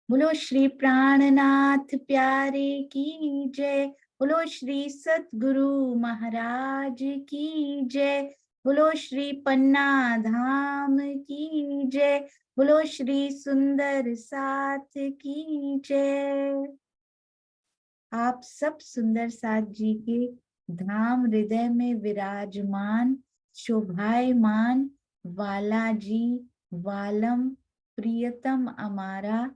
बोलो श्री प्राणनाथ प्यारे की जय। बोलो श्री सतगुरु महाराज की जय। बोलो श्री पन्ना धाम की जय। बोलो श्री सुंदर साथ की जय। आप सब सुंदर साथ जी के धाम हृदय में विराजमान शोभायमान वाला जी वालम प्रियतम हमारा,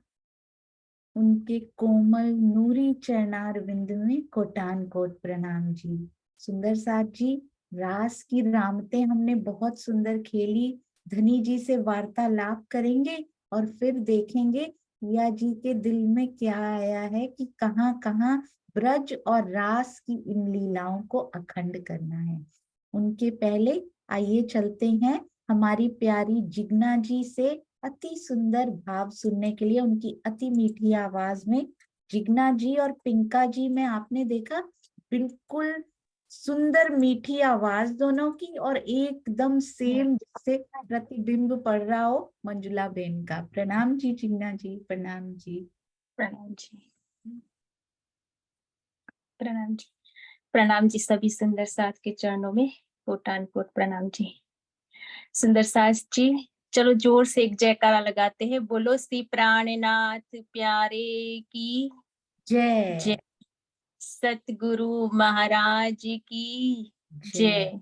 उनके कोमल नूरी चरणार विंद में कोटान कोट प्रणाम जी। सुंदर साथ जी, रास की रामते हमने बहुत सुंदर खेली। धनी जी से वार्तालाप करेंगे और फिर देखेंगे पिया जी के दिल में क्या आया है कि कहाँ कहाँ ब्रज और रास की इन लीलाओं को अखंड करना है। उनके पहले आइए चलते हैं हमारी प्यारी जिग्ना जी से अति सुंदर भाव सुनने के लिए, उनकी अति मीठी आवाज में। जिग्ना जी और पिंका जी में आपने देखा बिल्कुल सुंदर मीठी आवाज दोनों की, और एकदम सेम जैसे प्रतिबिंब पड़ रहा हो मंजुला बेन का। प्रणाम जी जिग्ना जी, प्रणाम जी। प्रणाम जी। प्रणाम जी। प्रणाम जी सभी सुंदर साथ के चरणों में कोटान कोट प्रणाम जी। सुंदर साथ जी, चलो जोर से एक जयकारा लगाते हैं। बोलो श्री प्राणनाथ प्यारे की जय जय। सतगुरु महाराज की जय जय।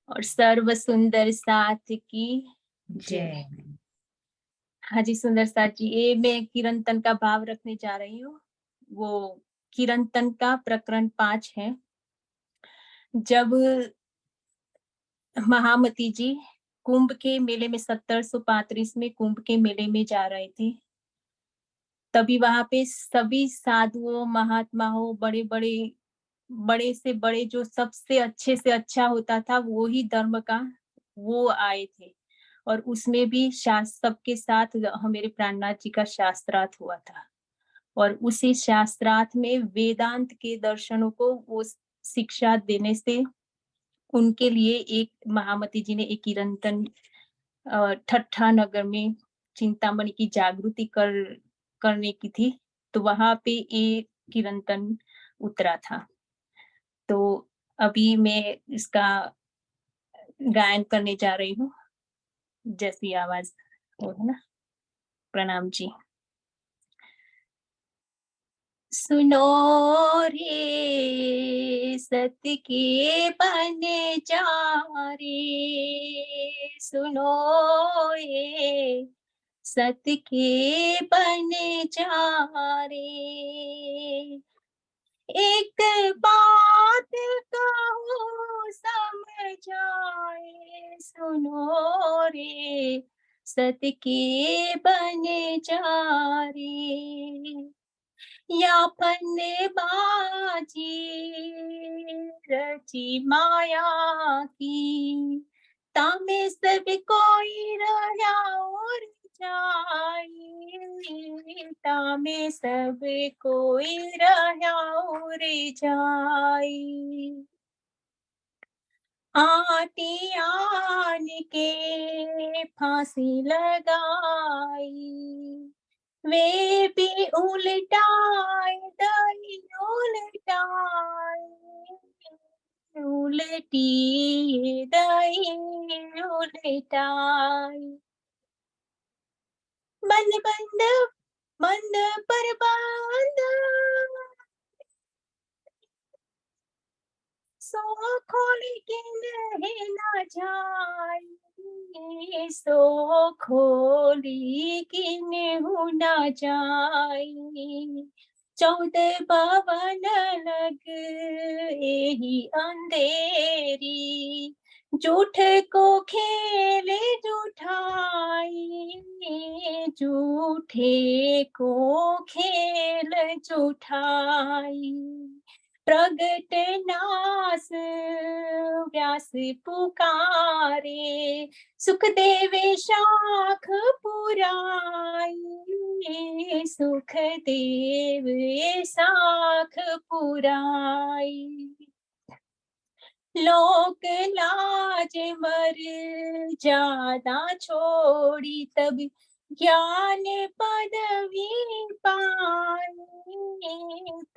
और सर्व सुंदर साथ की जय। जय। हाँ जी सुंदर साथ जी, ये मैं कीर्तन का भाव रखने जा रही हूँ। वो कीर्तन का प्रकरण 5 है। जब महामती जी कुंभ के मेले में 1735 में कुंभ के मेले में जा रहे थे, तभी वहां पे सभी साधुओं महात्माओं बड़े से बड़े जो सबसे अच्छे से अच्छा होता था वो ही धर्म का वो आए थे। और उसमें भी शास्त्र सबके साथ मेरे प्राणनाथ जी का शास्त्रार्थ हुआ था। और उसी शास्त्रार्थ में वेदांत के दर्शनों को वो शिक्षा देने से उनके लिए एक महामती जी ने एक कीर्तन ठट्ठा नगर में चिंतामणि की जागृति करने की थी, तो वहां पे एक कीर्तन उतरा था। तो अभी मैं इसका गायन करने जा रही हूँ, जैसी आवाज हो है ना। प्रणाम जी। सुनो रे सत के बनचारे, सुनो ये सत के बनचारे, एक बात कहूँ समझाए, सुनो रे सत के बनचारे। या फंदेबाजी रची माया की, तामे सब कोई रहा और जाई, तामे सब कोई रहा और जाई। आटी आन के फांसी लगाई, वे भी उलटाई दई उलटाई, उलटी दई उलटाई। बंद बंद बंद पर बंद, सो खोल के नहीं ना जाई, सो खोली के नेहु ना जाई। 14 बावन लग एही अंधेरी, झूठ को खेले जुठाई, झूठे को खेल जुठाई। प्रगट नास व्यास पुकारे, सुखदेव शाख पुराई, सुखदेव शाख पुराई। लोक लाज मर जादा छोड़ी, तब ज्ञान पदवी पाई,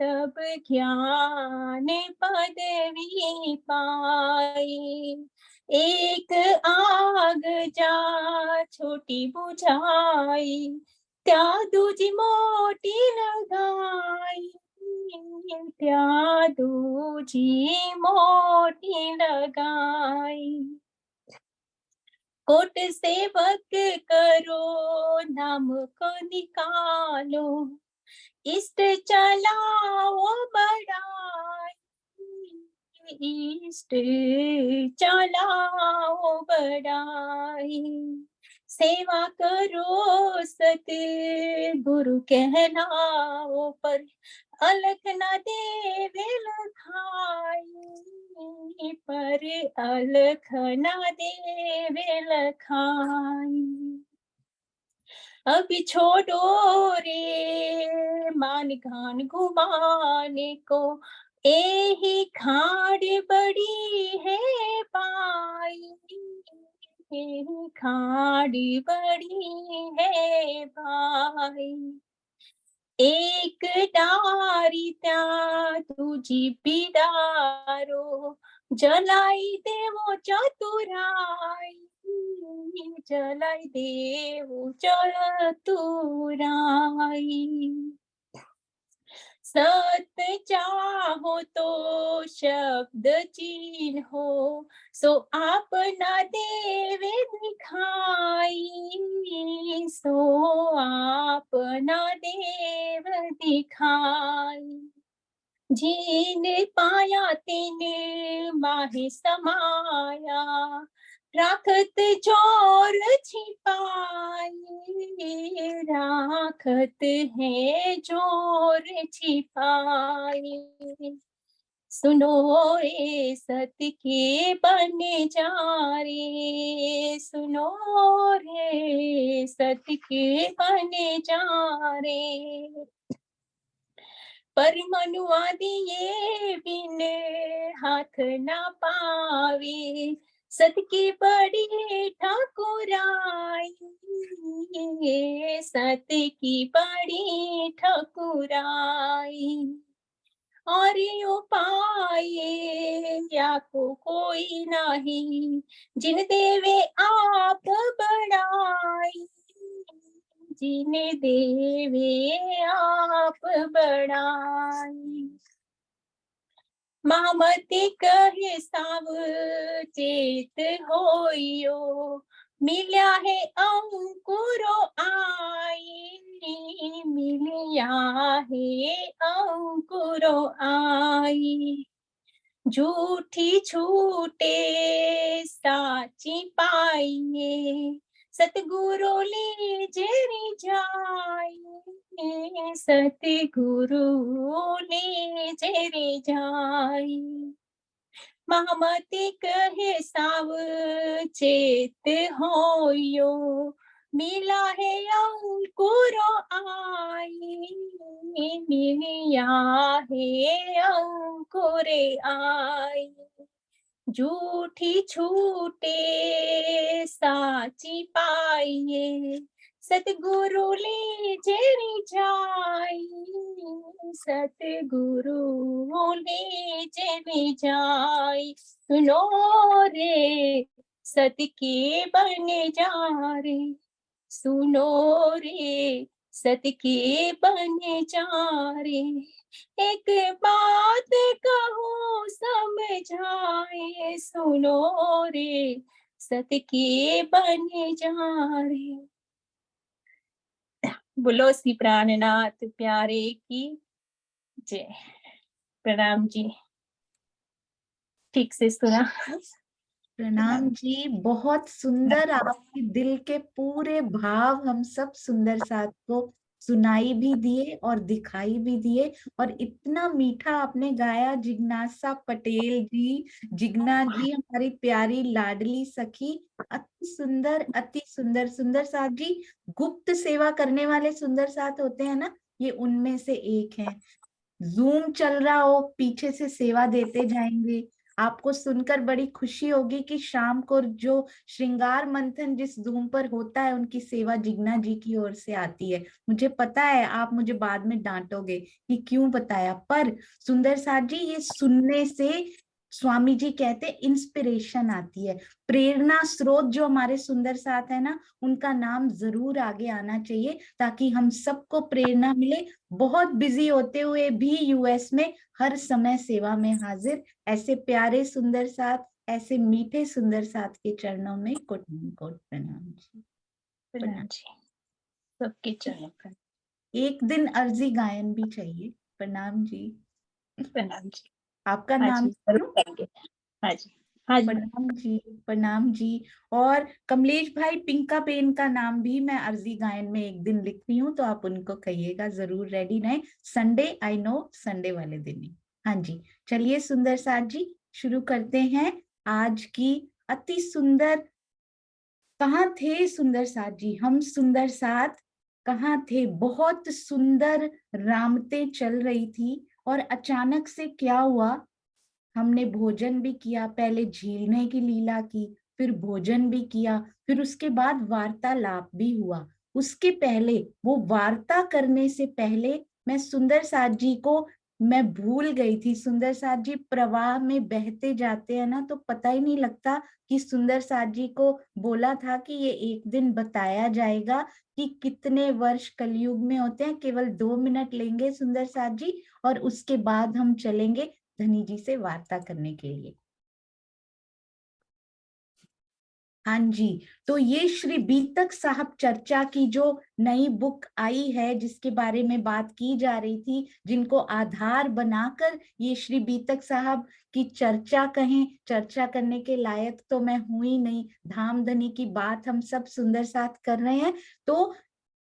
तब ज्ञान पदवी पाई। एक आग जा छोटी बुझाई, त्या दूजी मोठी लगाई, त्या दूजी मोठी लगाई। कोट सेवक करो नाम को निकालो, इष्ट चलाओ बढ़ाई, इष्ट चलाओ बढ़ाई। सेवा करो सत गुरु कहलाओ, पर अलख न देवे लखाई, पर अलख न देवे लखाई। अब छोड़ो रे मान घान घुमाने को, एही खाड़ बड़ी है पाई, एही खाड़ बड़ी है भाई। एक डारी त्या तुझी बिदारो, जलाई देवो चतुराई, जलाई देवो चतुराई। सत्य चाहो तो शब्द चिन्हो, सो आपना देवे दिखाई, सो आपना देव दिखाई। जिन पाया तिन माहि समाया, राखत जोर छिपाई, राखत है जोर छिपाई। सुनो रे सत के बन जा रे, सुनो रे सत के बन जा रे। पर मनुआ दिए बिन हाथ ना पावे, सत की बड़ी ठाकुराई, सत की बड़ी ठाकुराई। और उपाय या को कोई नहीं, जिन देवे आप बढ़ाई, जिन देवे आप बढ़ाई। मामति कहे साव चेत होइयो, मिल्या है अंकुरो आई, मिलिया है अंकुरो आई। झूठी छूटे साची पाइए, सतगुरु लीजे रिझाई, सतगुरु लीजे रिझाई। महामति कहे साव चेत होयो, मिला है अंकुरो आई, मिलिया है अंकुरे आई। झूठी छूटे साची पाइए, सतगुरु लीजे रिझाई, सतगुरु लीजे रिझाई। सुनो रे सत के बन जा रे, सुनो रे सत के बन जा रे। एक बात कहूँ समझाए, सुनो रे सत के बन जा रे। बोलो श्री प्राणनाथ प्यारे की जय। प्रणाम जी, ठीक से सुना? प्रणाम जी, बहुत सुंदर। आपके दिल के पूरे भाव हम सब सुंदर साथ को सुनाई भी दिए और दिखाई भी दिए, और इतना मीठा आपने गाया। जिज्ञासा पटेल जी, जिग्ना जी, हमारी प्यारी लाडली सखी, अति सुंदर, अति सुंदर। सुंदर साथ जी गुप्त सेवा करने वाले सुंदर साथ होते हैं ना, ये उनमें से एक है। जूम चल रहा हो, पीछे से सेवा देते जाएंगे, आपको सुनकर बड़ी खुशी होगी कि शाम को जो श्रृंगार मंथन जिस धूम पर होता है उनकी सेवा जिग्ना जी की ओर से आती है। मुझे पता है आप मुझे बाद में डांटोगे कि क्यों बताया, पर सुंदर साथ जी ये सुनने से स्वामी जी कहते इंस्पिरेशन आती है, प्रेरणा स्रोत जो हमारे सुंदर साथ है ना, उनका नाम जरूर आगे आना चाहिए ताकि हम सबको प्रेरणा मिले। बहुत बिजी होते हुए भी यूएस में हर समय सेवा में हाजिर ऐसे प्यारे सुंदर साथ, ऐसे मीठे सुंदर साथ के चरणों में कोट कोट प्रणाम जी। प्रणाम जी, सबके चरणों पर एक दिन अर्जी गायन भी चाहिए। प्रणाम जी। प्रणाम जी। आपका हाँ नाम जी, जरूर क्यों? करेंगे। हाँ जी, हाँ जी मैम। प्रणाम जी। प्रणाम जी। और कमलेश भाई पिंका बेन का नाम भी मैं अर्जी गायन में एक दिन लिख रही हूँ, तो आप उनको कहिएगा जरूर रेडी रहे। संडे, आई नो संडे वाले दिन ही। हाँ जी, चलिए सुंदर साथ जी शुरू करते हैं आज की अति सुंदर। कहाँ थे सुंदर साथ जी, हम सुंदर साथ कहाँ थे? बहुत सुंदर रामते चल रही थी और अचानक से क्या हुआ, हमने भोजन भी किया, पहले झीलने की लीला की, फिर भोजन भी किया, फिर उसके बाद वार्तालाप भी हुआ। उसके पहले, वो वार्ता करने से पहले मैं सुंदर साथ जी को मैं भूल गई थी। सुंदर साथ जी प्रवाह में बहते जाते हैं ना, तो पता ही नहीं लगता कि सुंदर साथ जी को बोला था कि ये एक दिन बताया जाएगा कि कितने वर्ष कलयुग में होते हैं। केवल 2 मिनट लेंगे सुंदर साथ जी और उसके बाद हम चलेंगे धनी जी से वार्ता करने के लिए। हाँ जी, तो ये श्री बीतक साहब चर्चा की जो नई बुक आई है जिसके बारे में बात की जा रही थी, जिनको आधार बनाकर ये श्री बीतक साहब की चर्चा कहें, चर्चा करने के लायक तो मैं हुई नहीं, धाम धनी की बात हम सब सुंदर साथ कर रहे हैं, तो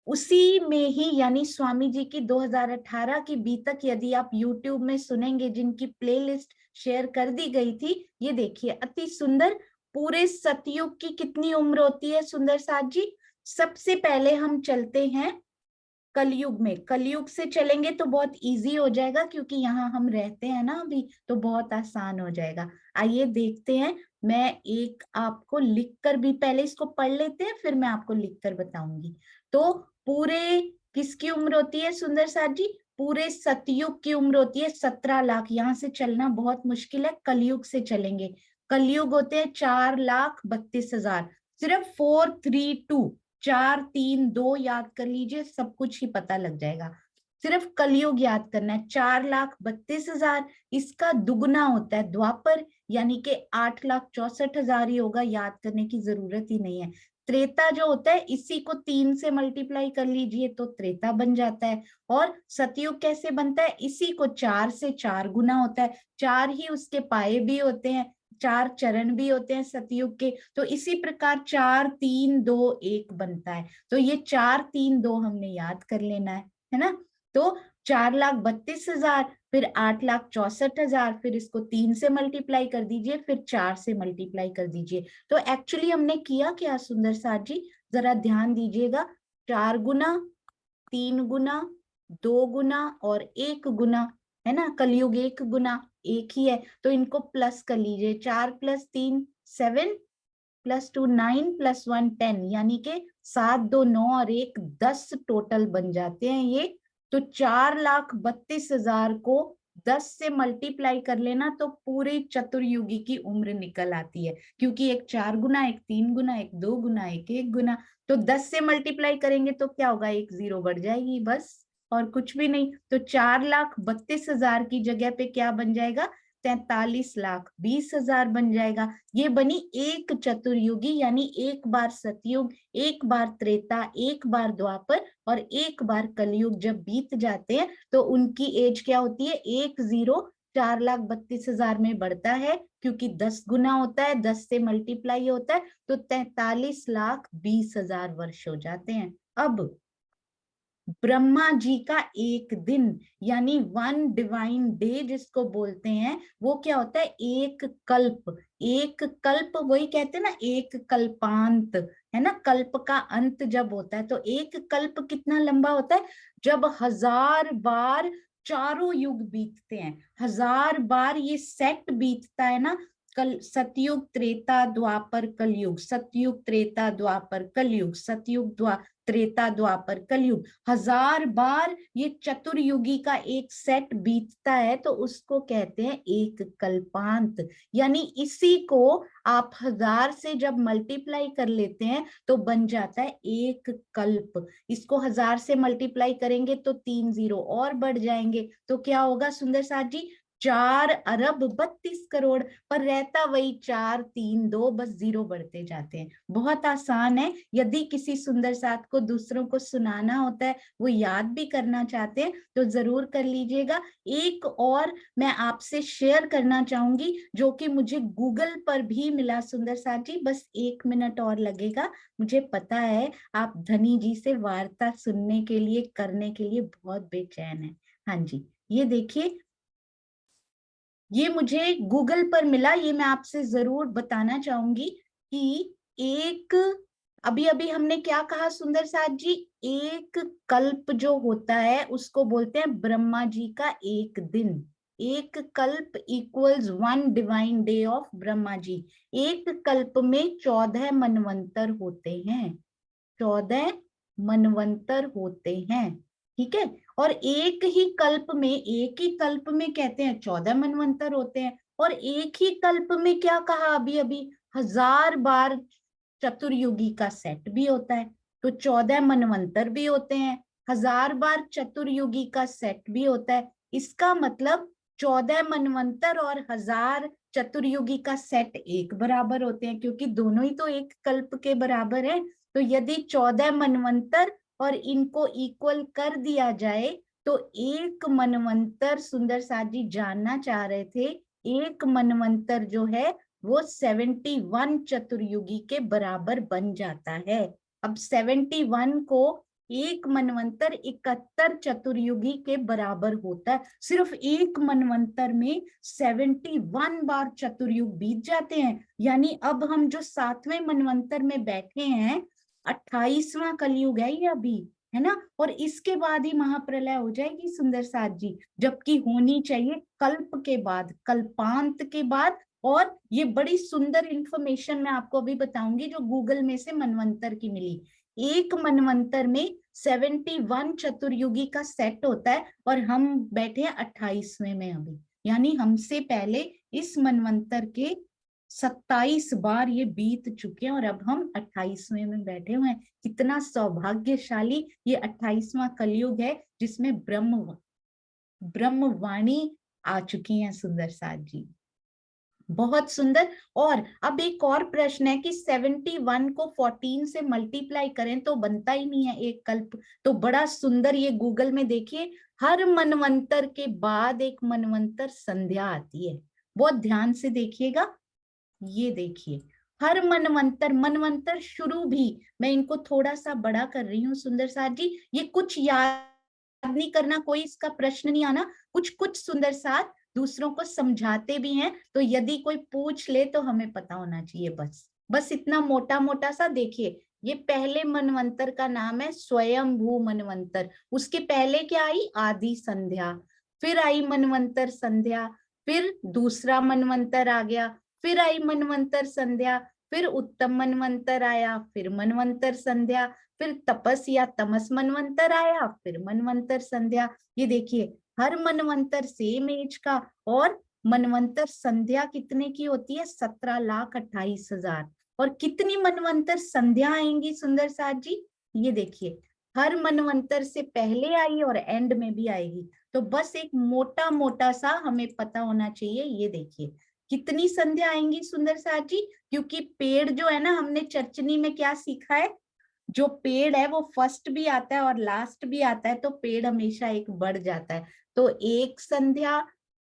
उसी में ही यानी स्वामी जी की 2018 की बीतक यदि आप YouTube में सुनेंगे, जिनकी प्लेलिस्ट शेयर कर दी गई थी, ये देखिए अति सुंदर। पूरे सतयुग की कितनी उम्र होती है सुंदर साथ जी? सबसे पहले हम चलते हैं कलयुग में। कलयुग से चलेंगे तो बहुत इजी हो जाएगा क्योंकि यहाँ हम रहते हैं ना अभी, तो बहुत आसान हो जाएगा। आइए देखते हैं। मैं एक आपको लिखकर भी, पहले इसको पढ़ लेते हैं फिर मैं आपको लिखकर बताऊंगी। तो पूरे किसकी उम्र होती है सुंदर साथ जी? पूरे सतयुग की उम्र होती है 17 लाख। यहाँ से चलना बहुत मुश्किल है, कलयुग से चलेंगे। कलयुग होते हैं 4,32,000। सिर्फ 432, 432 याद कर लीजिए, सब कुछ ही पता लग जाएगा। सिर्फ कलयुग याद करना है, 4,32,000। इसका दुगुना होता है द्वापर, यानी कि 8,64,000 ही होगा, याद करने की जरूरत ही नहीं है। त्रेता जो होता है इसी को 3 से मल्टीप्लाई कर लीजिए तो त्रेता बन जाता है। और सतयुग कैसे बनता है? इसी को 4 से 4 गुना होता है, 4 ही उसके पाए भी होते हैं, 4 चरण भी होते हैं सतयुग के। तो इसी प्रकार 4,3,2,1 बनता है। तो ये 4,3,2 हमने याद कर लेना है ना? तो 4,32,000, फिर 8,64,000, फिर इसको 3 से मल्टीप्लाई कर दीजिए, फिर 4 से मल्टीप्लाई कर दीजिए। तो एक्चुअली हमने किया क्या सुंदर साथ जी, जरा ध्यान दीजिएगा। 4 गुना, 3 गुना, 2 गुना और 1 गुना, है ना? कलयुग 1 गुना 1 ही है, तो इनको प्लस कर लीजिए। 4 + 3 7, +2 9, +1 10, यानी कि 7 2 9 और 1 10 टोटल बन जाते हैं ये। तो 4,32,000 को 10 से मल्टीप्लाई कर लेना तो पूरे चतुर्युगी की उम्र निकल आती है, क्योंकि एक 4 गुना, एक 3 गुना, एक 2 गुना, एक 1 गुना। तो 10 से मल्टीप्लाई करेंगे तो क्या होगा? एक जीरो बढ़ जाएगी बस, और कुछ भी नहीं। तो 4,32,000 की जगह पे क्या बन जाएगा? 43,20,000 बन जाएगा। ये बनी एक चतुर्युगी, यानी एक बार सतयुग, एक बार त्रेता, एक बार द्वापर और एक बार कलयुग जब बीत जाते हैं तो उनकी एज क्या होती है? एक जीरो 4,32,000 में बढ़ता है, क्योंकि 10 गुना होता है, 10 से मल्टीप्लाई होता है, तो 43,20,000 वर्ष हो जाते हैं। अब ब्रह्मा जी का एक दिन, यानी 1 डिवाइन डे जिसको बोलते हैं, वो क्या होता है? एक कल्प। एक कल्प वही कहते हैं ना, एक कल्पांत, है ना? कल्प का अंत जब होता है तो एक कल्प कितना लंबा होता है? जब 1000 बार चारों युग बीतते हैं, 1000 बार ये सेट बीतता है ना। कल सतयुग त्रेता द्वापर कलयुग, सतयुग त्रेता द्वापर कलयुग, सतयुग त्रेता द्वापर कलयुग, 1000 बार ये चतुर्युगी का एक सेट बीतता है, तो उसको कहते हैं एक कल्पांत। यानी इसी को आप 1000 से जब मल्टीप्लाई कर लेते हैं तो बन जाता है एक कल्प। इसको 1000 से मल्टीप्लाई करेंगे तो 3 जीरो और बढ़ जाएंगे, तो क्या होगा सुंदर साथ जी? 4 अरब 32 करोड़। पर रहता वही 4 3 2, बस जीरो बढ़ते जाते हैं। बहुत आसान है। यदि किसी सुंदर साथ को दूसरों को सुनाना होता है, वो याद भी करना चाहते हैं, तो जरूर कर लीजिएगा। एक और मैं आपसे शेयर करना चाहूंगी जो कि मुझे गूगल पर भी मिला सुंदर साथ जी, बस 1 मिनट और लगेगा। मुझे पता है आप धनी जी से वार्ता सुनने के लिए, करने के लिए बहुत बेचैन है। हाँ जी, ये देखिए, ये मुझे गूगल पर मिला, ये मैं आपसे जरूर बताना चाहूंगी कि एक, अभी अभी हमने क्या कहा सुंदर साथ जी? एक कल्प जो होता है उसको बोलते हैं ब्रह्मा जी का एक दिन। एक कल्प equals 1 divine day of Brahma ji. एक कल्प में 14 मनवंतर होते हैं, 14 मनवंतर होते हैं, ठीक है। और एक ही कल्प में कहते हैं 14 मनवंतर होते हैं। और एक ही कल्प में क्या कहा अभी अभी? 1000 बार चतुर्युगी का सेट भी होता है, तो 14 मनवंतर भी होते हैं, 1000 बार चतुर्युगी का सेट भी होता है। इसका मतलब 14 मनवंतर और 1000 चतुर्युगी का सेट एक बराबर होते हैं, क्योंकि दोनों ही तो एक कल्प के बराबर है। तो यदि 14 मनवंतर और इनको इक्वल कर दिया जाए तो एक मनवंतर, सुंदर साथ जी जानना चाह रहे थे, एक मनवंतर जो है वो 71 चतुर्युगी के बराबर बन जाता है। अब 71 को एक मनवंतर 71 चतुर्युगी के बराबर होता है। सिर्फ एक मनवंतर में 71 बार चतुर्युग बीत जाते हैं। यानी अब हम जो 7वें मनवंतर में बैठे हैं, 28वां कलयुग है ये अभी, है ना। और इसके बाद ही महाप्रलय हो जाएगी सुंदर साथ जी, जबकि होनी चाहिए कल्प के बाद, कल्पांत के बाद। और ये बड़ी सुंदर इंफॉर्मेशन मैं आपको अभी बताऊंगी जो गूगल में से मनवंतर की मिली। एक मनवंतर में 71 चतुर्युगी का सेट होता है, और हम बैठे हैं 28वें में अभी। यानी हमसे पहले इस मनवंतर के 27 बार ये बीत चुके हैं, और अब हम 28वें में बैठे हुए हैं। कितना सौभाग्यशाली ये 28वां कलयुग है, जिसमें ब्रह्मवाणी आ चुकी हैं सुंदर साथ जी। बहुत सुंदर। और अब एक और प्रश्न है कि 71 को 14 से मल्टीप्लाई करें तो बनता ही नहीं है एक कल्प। तो बड़ा सुंदर, ये गूगल में देखिए, हर मनवंतर के बाद एक मनवंतर संध्या आती है। बहुत ध्यान से देखिएगा, ये देखिए, हर मनवंतर, मनवंतर शुरू भी, मैं इनको थोड़ा सा बड़ा कर रही हूँ सुंदर साथ जी, ये कुछ याद नहीं करना, कोई इसका प्रश्न नहीं आना। कुछ कुछ सुंदर साथ दूसरों को समझाते भी हैं, तो यदि कोई पूछ ले तो हमें पता होना चाहिए। बस बस इतना मोटा मोटा सा देखिए। ये पहले मनवंतर का नाम है स्वयंभू मनवंतर। उसके पहले क्या आई? आदि संध्या। फिर आई मनवंतर संध्या। फिर दूसरा मनवंतर आ गया। फिर आई मनवंतर संध्या। फिर उत्तम मनवंतर आया। फिर मनवंतर संध्या। फिर तपस या तमस मनवंतर आया। फिर मनवंतर संध्या। ये देखिए, हर मनवंतर सेम एज का। और मनवंतर संध्या कितने की होती है? 17,28,000। और कितनी मनवंतर संध्या आएंगी सुंदर साथ जी? ये देखिए, हर मनवंतर से पहले आई और एंड में भी आएगी। तो बस एक मोटा मोटा सा हमें पता होना चाहिए। ये देखिए, कितनी संध्या आएंगी सुंदर साथ जी? क्योंकि पेड़ जो है ना, हमने चर्चनी में क्या सीखा है, जो पेड़ है वो फर्स्ट भी आता है और लास्ट भी आता है, तो पेड़ हमेशा एक बढ़ जाता है। तो एक संध्या,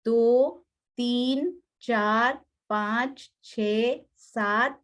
2, 3, 4, 5, 6, 7,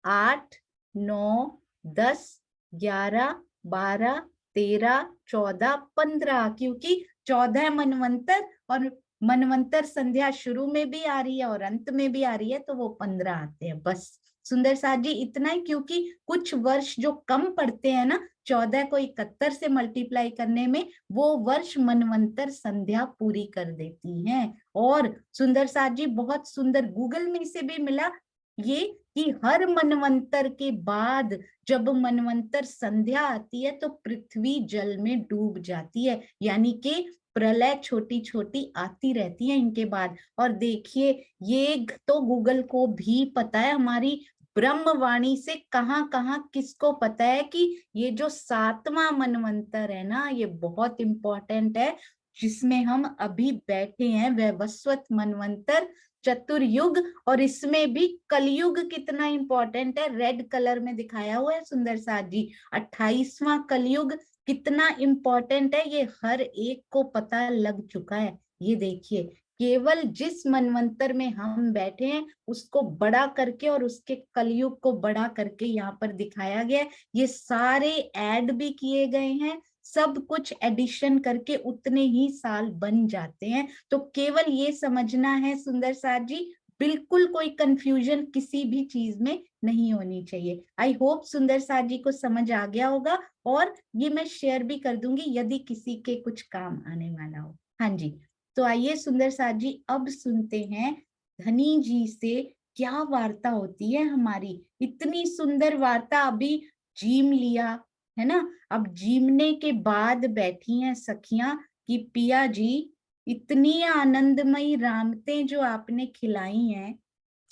8, 9, 10, 11, 12, 13, 14, 15, क्योंकि 14 मनवंतर, और मनवंतर संध्या शुरू में भी आ रही है और अंत में भी आ रही है, तो वो 15 आते हैं। बस सुंदर साथ जी इतना ही, क्योंकि कुछ वर्ष जो कम पड़ते हैं ना, 14 को 71 से मल्टीप्लाई करने में वो वर्ष मनवंतर संध्या पूरी कर देती हैं। और सुंदर साथ जी बहुत सुंदर, गूगल में से भी मिला ये कि हर मनवंतर के बाद जब मनवंतर संध्या आती है तो पृथ्वी जल में डूब जाती है, यानी कि प्रलय छोटी छोटी आती रहती है इनके बाद। और देखिए ये तो गूगल को भी पता है, हमारी ब्रह्मवाणी से कहाँ कहाँ किसको पता है कि ये जो 7वां मनवंतर है ना, ये बहुत इंपॉर्टेंट है, जिसमें हम अभी बैठे हैं, वैवस्वत मनवंतर चतुर्युग। और इसमें भी कलयुग कितना इंपॉर्टेंट है, रेड कलर में दिखाया हुआ है सुंदर साथ जी। 28वां कलयुग कितना इंपॉर्टेंट है ये हर एक को पता लग चुका है। ये देखिए केवल जिस मनवंतर में हम बैठे हैं उसको बड़ा करके और उसके कलयुग को बड़ा करके यहाँ पर दिखाया गया है। ये सारे ऐड भी किए गए हैं, सब कुछ एडिशन करके उतने ही साल बन जाते हैं। तो केवल ये समझना है सुंदर साथ जी, बिल्कुल कोई कंफ्यूजन किसी भी चीज में नहीं होनी चाहिए। आई होप सुंदर साथ जी को समझ आ गया होगा, और ये मैं शेयर भी कर दूंगी यदि किसी के कुछ काम आने वाला हो। हाँ जी, तो आइए सुंदर साथ जी अब सुनते हैं धनी जी से क्या वार्ता होती है हमारी। इतनी सुंदर वार्ता, अभी जीम लिया है ना, अब जीमने के बाद बैठी हैं सखियां कि पिया जी इतनी आनंदमयी रामतें जो आपने खिलाई हैं,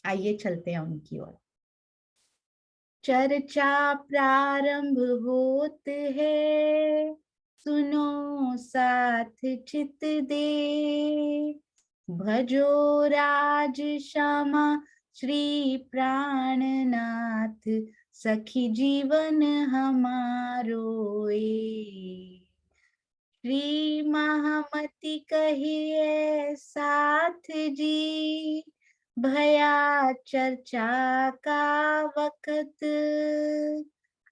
आइए चलते हैं उनकी ओर। चर्चा प्रारंभ होत है, सुनो साथ चित दे, भजो राज श्यामा श्री प्राणनाथ, सखी जीवन हमारो ए। श्री महामति कहिए साथ जी, भया चर्चा का वक्त,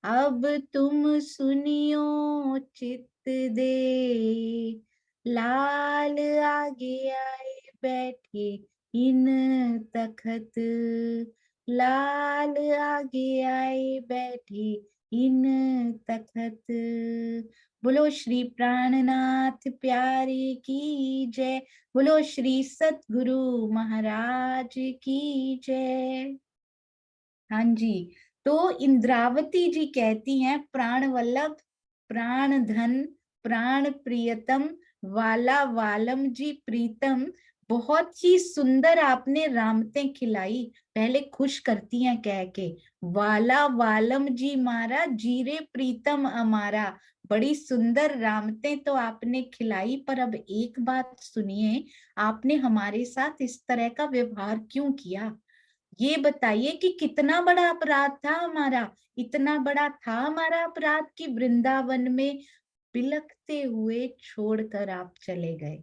अब तुम सुनियो चित्त दे, लाल आगे आए बैठे इन तखत, लाल आगे आए बैठे इन तखत। बोलो श्री प्राणनाथ प्यारे की जय, बोलो श्री सतगुरु महाराज की जय। हाँ जी, तो इंद्रावती जी कहती हैं प्राण वल्लभ, प्राण धन, प्राण प्रियतम, वाला वालम जी प्रीतम, बहुत ही सुंदर आपने रामतें खिलाई। पहले खुश करती हैं कह के, वाला वालम जी मारा, जीरे प्रीतम हमारा। बड़ी सुंदर रामतें तो आपने खिलाई, पर अब एक बात सुनिए, आपने हमारे साथ इस तरह का व्यवहार क्यों किया? ये बताइए कि कितना बड़ा अपराध था हमारा। इतना बड़ा था हमारा अपराध कि वृंदावन में बिलखते हुए छोड़कर आप चले गए।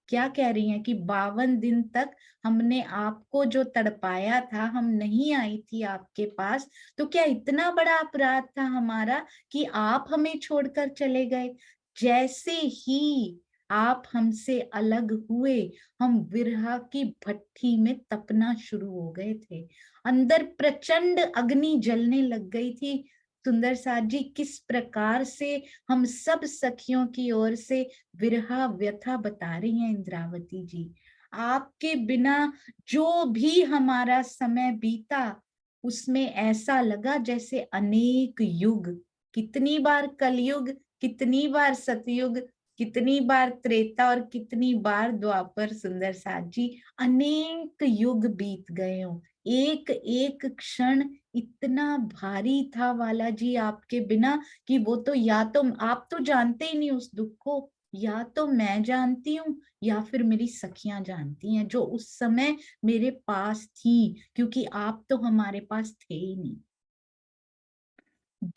क्या कह रही हैं कि 52 दिन तक हमने आपको जो तड़पाया था, हम नहीं आई थी आपके पास, तो क्या इतना बड़ा अपराध था हमारा कि आप हमें छोड़कर चले गए? जैसे ही आप हमसे अलग हुए, हम विरह की भट्ठी में तपना शुरू हो गए थे, अंदर प्रचंड अग्नि जलने लग गई थी। सुंदर साथ जी किस प्रकार से हम सब सखियों की ओर से विरहा व्यथा बता रही हैं इंद्रावती जी। आपके बिना जो भी हमारा समय बीता, उसमें ऐसा लगा जैसे अनेक युग, कितनी बार कलयुग, कितनी बार सतयुग, कितनी बार त्रेता और कितनी बार द्वापर। सुंदर साथ जी अनेक युग बीत गए हो, एक एक क्षण इतना भारी था वाला जी आपके बिना कि वो तो, या तो आप तो जानते ही नहीं उस दुख को, या तो मैं जानती हूँ या फिर मेरी सखियां जानती हैं जो उस समय मेरे पास थी, क्योंकि आप तो हमारे पास थे ही नहीं।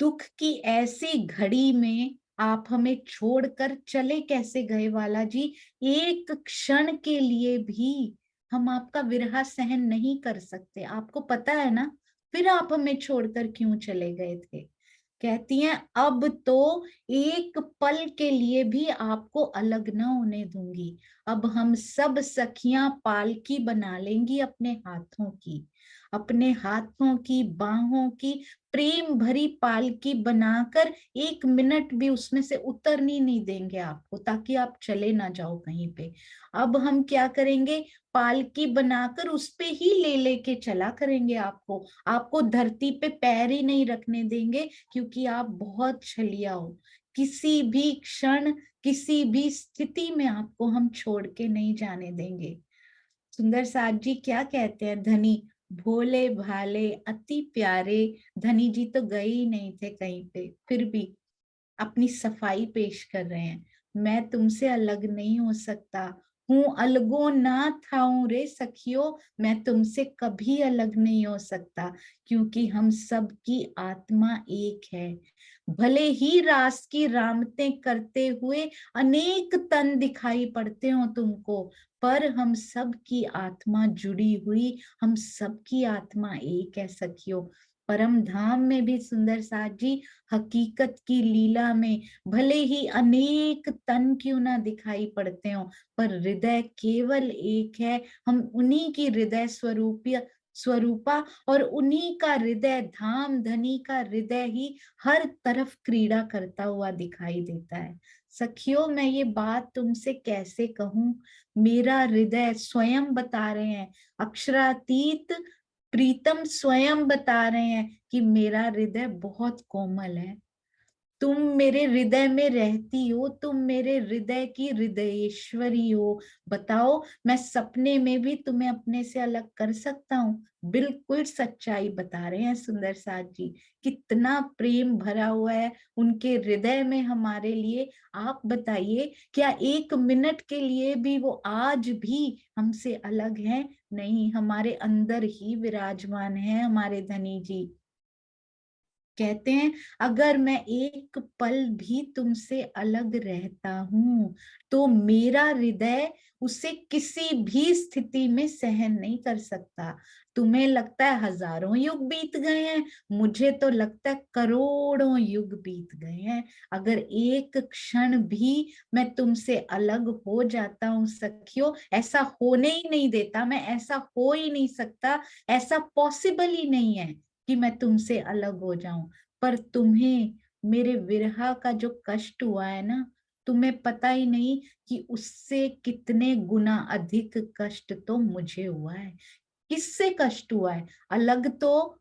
दुख की ऐसी घड़ी में आप हमें छोड़कर चले कैसे गए वाला जी? एक क्षण के लिए भी हम आपका विरह सहन नहीं कर सकते, आपको पता है ना, फिर आप हमें छोड़कर क्यों चले गए थे? कहती हैं अब तो एक पल के लिए भी आपको अलग न होने दूंगी। अब हम सब सखियां पालकी बना लेंगी अपने हाथों की, अपने हाथों की बाहों की प्रेम भरी पालकी बनाकर 1 मिनट भी उसमें से उतरनी नहीं देंगे आपको, ताकि आप चले ना जाओ कहीं पे। अब हम क्या करेंगे, पालकी बनाकर उस पे ही ले लेके चला करेंगे आपको। आपको धरती पे पैर ही नहीं रखने देंगे, क्योंकि आप बहुत छलिया हो। किसी भी क्षण, किसी भी स्थिति में आपको हम छोड़ के नहीं जाने देंगे। सुंदर साथ जी क्या कहते हैं, धनी भोले भाले अति प्यारे। धनी जी तो गए ही नहीं थे कहीं पे, फिर भी अपनी सफाई पेश कर रहे हैं। मैं तुमसे अलग नहीं हो सकता हूँ, अलगो ना थाऊं रे सखियो, मैं तुमसे कभी अलग नहीं हो सकता, क्योंकि हम सब की आत्मा एक है। भले ही रास की रामतें करते हुए अनेक तन दिखाई पड़ते हो तुमको, पर हम सब की आत्मा जुड़ी हुई, हम सब की आत्मा एक है सखियो। परम धाम में भी सुंदर साथ जी, हकीकत की लीला में भले ही अनेक तन क्यों ना दिखाई पड़ते हो, पर हृदय केवल एक है। हम उन्हीं की हृदय स्वरूपा, और उन्हीं का हृदय धाम, धनी का हृदय ही हर तरफ क्रीड़ा करता हुआ दिखाई देता है। सखियों, मैं ये बात तुमसे कैसे कहूं, मेरा हृदय स्वयं बता रहे हैं, अक्षरातीत प्रीतम स्वयं बता रहे हैं कि मेरा हृदय बहुत कोमल है। तुम मेरे हृदय में रहती हो, तुम मेरे हृदय की हृदयेश्वरी हो। बताओ, मैं सपने में भी तुम्हें अपने से अलग कर सकता हूँ? बिल्कुल सच्चाई बता रहे हैं सुंदर साथ जी। कितना प्रेम भरा हुआ है उनके हृदय में हमारे लिए। आप बताइए, क्या 1 मिनट के लिए भी वो आज भी हमसे अलग हैं? नहीं, हमारे अंदर ही विराजमान है हमारे धनी जी। कहते हैं, अगर मैं एक पल भी तुमसे अलग रहता हूं, तो मेरा हृदय उसे किसी भी स्थिति में सहन नहीं कर सकता। तुम्हें लगता है हजारों युग बीत गए हैं, मुझे तो लगता है करोड़ों युग बीत गए हैं। अगर एक क्षण भी मैं तुमसे अलग हो जाता हूँ सखियों, ऐसा होने ही नहीं देता मैं, ऐसा हो ही नहीं सकता, ऐसा पॉसिबल ही नहीं है कि मैं तुमसे अलग हो जाऊं। पर तुम्हें मेरे विरह का जो कष्ट हुआ है ना, तुम्हें पता ही नहीं कि उससे कितने गुना अधिक कष्ट तो मुझे हुआ है। किससे कष्ट हुआ है? अलग तो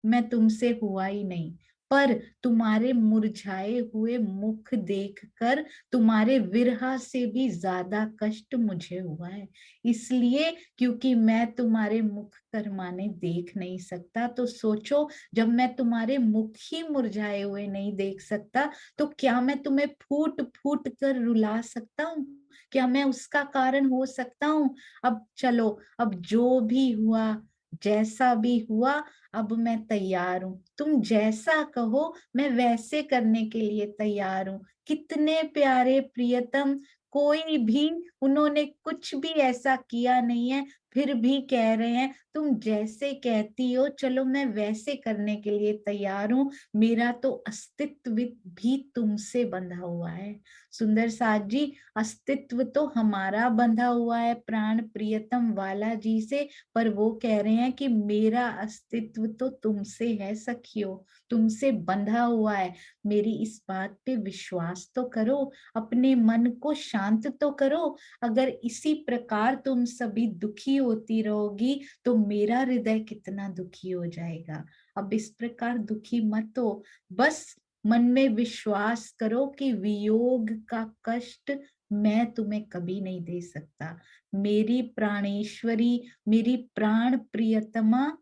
मैं तुमसे हुआ ही नहीं, पर तुम्हारे मुरझाए हुए मुख देखकर तुम्हारे विरह से भी ज्यादा कष्ट मुझे हुआ है। इसलिए क्योंकि मैं तुम्हारे मुख करमाने देख नहीं सकता, तो सोचो, जब मैं तुम्हारे मुख ही मुरझाए हुए नहीं देख सकता, तो क्या मैं तुम्हें फूट फूट कर रुला सकता हूँ? क्या मैं उसका कारण हो सकता हूँ? अब चलो, अब जो भी हुआ, जैसा भी हुआ, अब मैं तैयार हूँ। तुम जैसा कहो मैं वैसे करने के लिए तैयार हूँ। कितने प्यारे प्रियतम, कोई भी उन्होंने कुछ भी ऐसा किया नहीं है, फिर भी कह रहे हैं तुम जैसे कहती हो चलो मैं वैसे करने के लिए तैयार हूँ। मेरा तो अस्तित्व भी तुमसे बंधा हुआ है। सुंदर साथ जी, अस्तित्व तो हमारा बंधा हुआ है प्राण प्रियतम वाला जी से, पर वो कह रहे हैं कि मेरा अस्तित्व तो तुमसे है सखियो, तुमसे बंधा हुआ है। मेरी इस बात पे विश्वास तो करो, अपने मन को शांत तो करो। अगर इसी प्रकार तुम सभी दुखी होती रहोगी, तो मेरा हृदय कितना दुखी हो जाएगा। अब इस प्रकार दुखी मत हो, बस मन में विश्वास करो कि वियोग का कष्ट मैं तुम्हें कभी नहीं दे सकता। मेरी प्राणेश्वरी, मेरी प्राण प्रियतमा,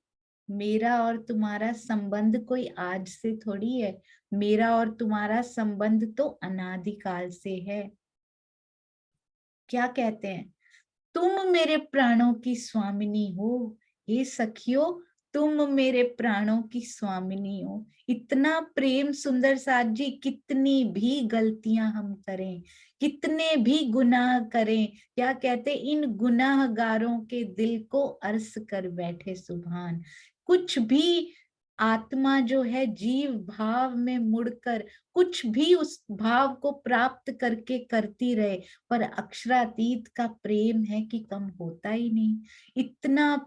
मेरा और तुम्हारा संबंध कोई आज से थोड़ी है, मेरा और तुम्हारा संबंध तो अनादिकाल से है। क्या कहते हैं, तुम मेरे प्राणों की स्वामिनी हो। हे सखियो, तुम मेरे प्राणों की स्वामिनी हो। इतना प्रेम सुंदर साथ जी, कितनी भी गलतियां हम करें, कितने भी गुनाह करें, क्या कहते, इन गुनाहगारों के दिल को अर्स कर बैठे सुभान। कुछ भी आत्मा जो है जीव भाव में मुड़कर कुछ भी उस भाव को प्राप्त करके करती रहे, पर अक्षरातीत का प्रेम है कि कम होता ही नहीं। इतना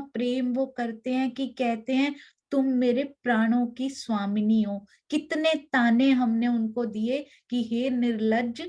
प्रेम वो करते हैं कि कहते हैं तुम मेरे प्राणों की स्वामिनी हो। कितने ताने हमने उनको दिए कि हे निर्लज्ज,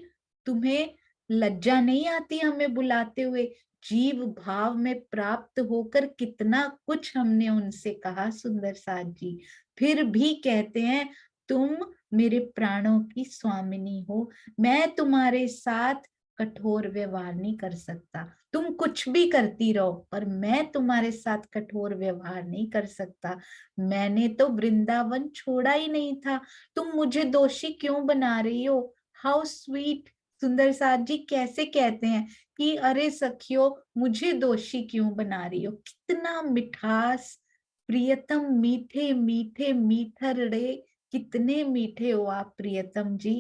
तुम्हें लज्जा नहीं आती हमें बुलाते हुए। जीव भाव में प्राप्त होकर कितना कुछ हमने उनसे कहा सुंदर साथ जी, फिर भी कहते हैं तुम मेरे प्राणों की स्वामिनी हो। मैं तुम्हारे साथ कठोर व्यवहार नहीं कर सकता, तुम कुछ भी करती रहो, पर मैं तुम्हारे साथ कठोर व्यवहार नहीं कर सकता। मैंने तो वृंदावन छोड़ा ही नहीं था, तुम मुझे दोषी क्यों बना रही हो? How sweet. सुंदर साथ जी कैसे कहते हैं कि अरे सखियो, मुझे दोषी क्यों बना रही हो? कितना मिठास। प्रियतम मीठे मीठे मीठर रे, कितने मीठे हो आप प्रियतम जी।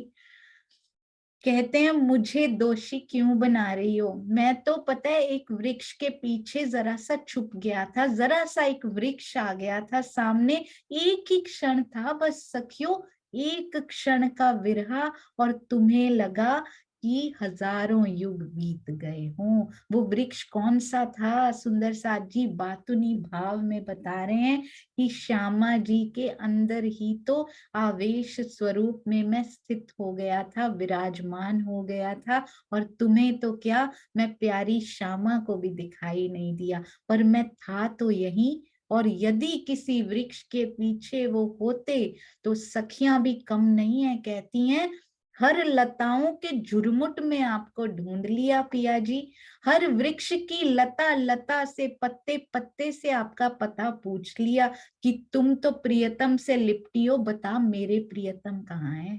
कहते हैं मुझे दोषी क्यों बना रही हो? मैं तो पता है एक वृक्ष के पीछे जरा सा छुप गया था, जरा सा एक वृक्ष आ गया था सामने, एक ही क्षण था बस सखियो, एक क्षण का विरहा, और तुम्हें लगा कि हजारों युग बीत गए हों। वो वृक्ष कौन सा था? सुंदर साथ जी बातुनी भाव में बता रहे हैं कि श्यामा जी के अंदर ही तो आवेश स्वरूप में मैं स्थित हो गया था, विराजमान हो गया था। और तुम्हें तो क्या, मैं प्यारी श्यामा को भी दिखाई नहीं दिया, पर मैं था तो यही। और यदि किसी वृक्ष के पीछे वो होते तो सखियां भी कम नहीं है, कहती हैं हर लताओं के झुरमुट में आपको ढूंढ लिया पिया जी। हर वृक्ष की लता लता से, पत्ते पत्ते से आपका पता पूछ लिया कि तुम तो प्रियतम से लिपटी हो, बता मेरे प्रियतम कहाँ है।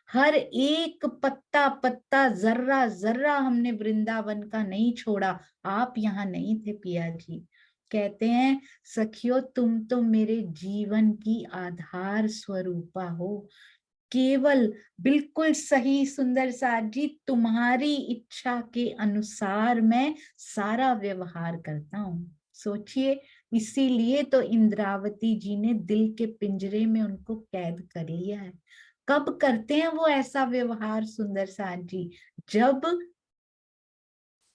हर एक पत्ता पत्ता, जर्रा जर्रा हमने वृंदावन का नहीं छोड़ा, आप यहाँ नहीं थे पिया जी। कहते हैं सखियो, तुम तो मेरे जीवन की आधार स्वरूपा हो। केवल बिल्कुल सही सुंदर साथ जी, तुम्हारी इच्छा के अनुसार मैं सारा व्यवहार करता हूँ। सोचिए, इसीलिए तो इंद्रावती जी ने दिल के पिंजरे में उनको कैद कर लिया है। कब करते हैं वो ऐसा व्यवहार सुंदर साथ जी? जब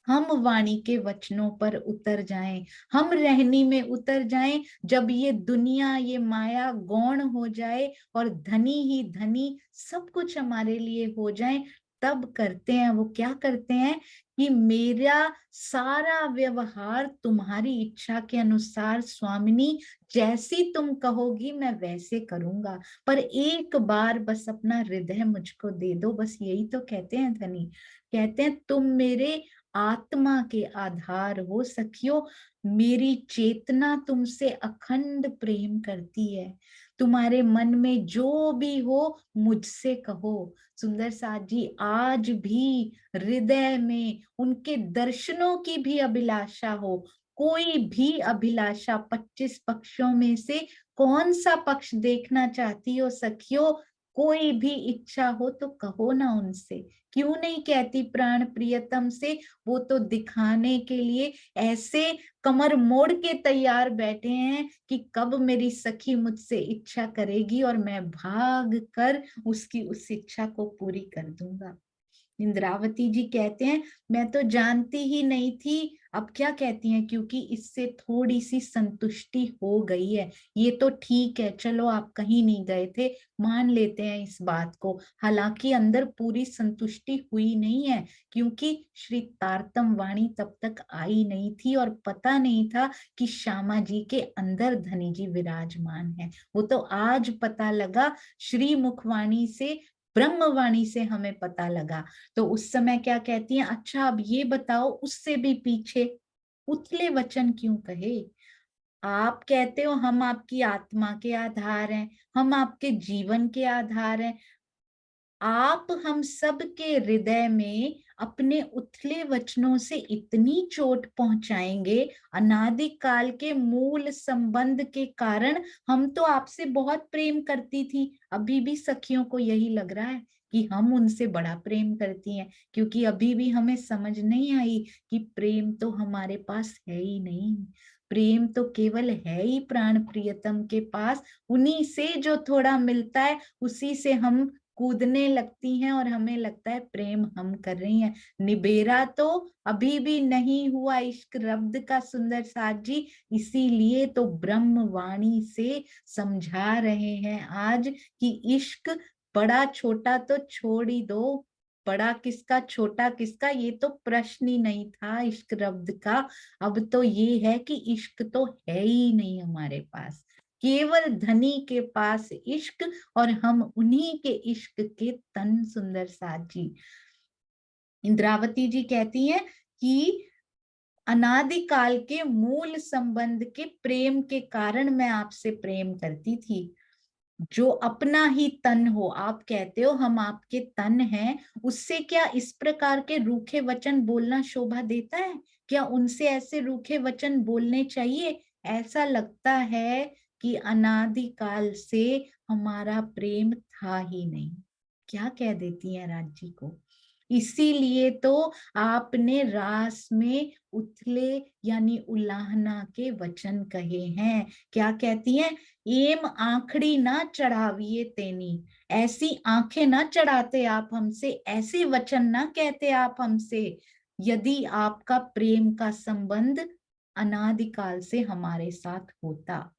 हम वाणी के वचनों पर उतर जाएं, हम रहनी में उतर जाएं, जब ये दुनिया ये माया गौण हो जाए और धनी ही धनी सब कुछ हमारे लिए हो जाए, तब करते हैं वो। क्या करते हैं कि मेरा सारा व्यवहार तुम्हारी इच्छा के अनुसार स्वामिनी, जैसी तुम कहोगी मैं वैसे करूंगा, पर एक बार बस अपना हृदय मुझको दे दो। बस यही तो कहते हैं धनी। कहते हैं तुम मेरे आत्मा के आधार हो सखियो, मेरी चेतना तुमसे अखंड प्रेम करती है। तुम्हारे मन में जो भी हो मुझसे कहो। सुंदर साथ जी आज भी हृदय में उनके दर्शनों की भी अभिलाषा हो, कोई भी अभिलाषा 25 पक्षों में से कौन सा पक्ष देखना चाहती हो सखियो, कोई भी इच्छा हो तो कहो ना उनसे। क्यों नहीं कहती प्राण प्रियतम से? वो तो दिखाने के लिए ऐसे कमर मोड़ के तैयार बैठे हैं कि कब मेरी सखी मुझसे इच्छा करेगी और मैं भाग कर उसकी उस इच्छा को पूरी कर दूंगा। इंद्रावती जी कहते हैं मैं तो जानती ही नहीं थी। अब क्या कहती हैं, क्योंकि इससे थोड़ी सी संतुष्टि हो गई है। ये तो ठीक है, चलो आप कहीं नहीं गए थे, मान लेते हैं इस बात को। हालांकि अंदर पूरी संतुष्टि हुई नहीं है, क्योंकि श्री तारतम वाणी तब तक आई नहीं थी और पता नहीं था कि श्यामा जी के अंदर धनी जी विराजमान है। वो तो आज पता लगा, श्री मुखवाणी से, ब्रह्मवाणी से हमें पता लगा। तो उस समय क्या कहती हैं, अच्छा अब ये बताओ उससे भी पीछे उथले वचन क्यों कहे? आप कहते हो हम आपकी आत्मा के आधार हैं, हम आपके जीवन के आधार हैं, आप हम सब के हृदय में अपने उथले वचनों से इतनी चोट पहुंचाएंगे। अनादि काल के मूल संबंध के कारण हम तो आपसे बहुत प्रेम करती थी, अभी भी सखियों को यही लग रहा है कि हम उनसे बड़ा प्रेम करती हैं, क्योंकि अभी भी हमें समझ नहीं आई कि प्रेम तो हमारे पास है ही नहीं। प्रेम तो केवल है ही प्राण प्रियतम के पास, उन्हीं से जो थोड़ा मिलता है उसी से हम कूदने लगती हैं और हमें लगता है प्रेम हम कर रही हैं। निबेरा तो अभी भी नहीं हुआ इश्क रब्द का सुंदर साथ जी, इसीलिए तो ब्रह्म वाणी से समझा रहे हैं आज कि इश्क बड़ा छोटा तो छोड़ ही दो, बड़ा किसका छोटा किसका ये तो प्रश्न ही नहीं था इश्क रब्द का। अब तो ये है कि इश्क तो है ही नहीं हमारे पास, केवल धनी के पास इश्क और हम उन्हीं के इश्क के तन सुंदर साथ जी। इंद्रावती जी कहती हैं कि अनादिकाल के मूल संबंध के प्रेम के कारण मैं आपसे प्रेम करती थी, जो अपना ही तन हो। आप कहते हो हम आपके तन हैं, उससे क्या इस प्रकार के रूखे वचन बोलना शोभा देता है? क्या उनसे ऐसे रूखे वचन बोलने चाहिए? ऐसा लगता है कि अनादिकाल से हमारा प्रेम था ही नहीं। क्या कह देती हैं राज जी को? इसीलिए तो आपने रास में उथले यानी उलाहना के वचन कहे हैं। क्या कहती हैं? एम आंखड़ी ना चढ़ाविए तेनी, ऐसी आंखें ना चढ़ाते आप हमसे, ऐसे वचन ना कहते आप हमसे, यदि आपका प्रेम का संबंध अनादिकाल से हमारे साथ होता।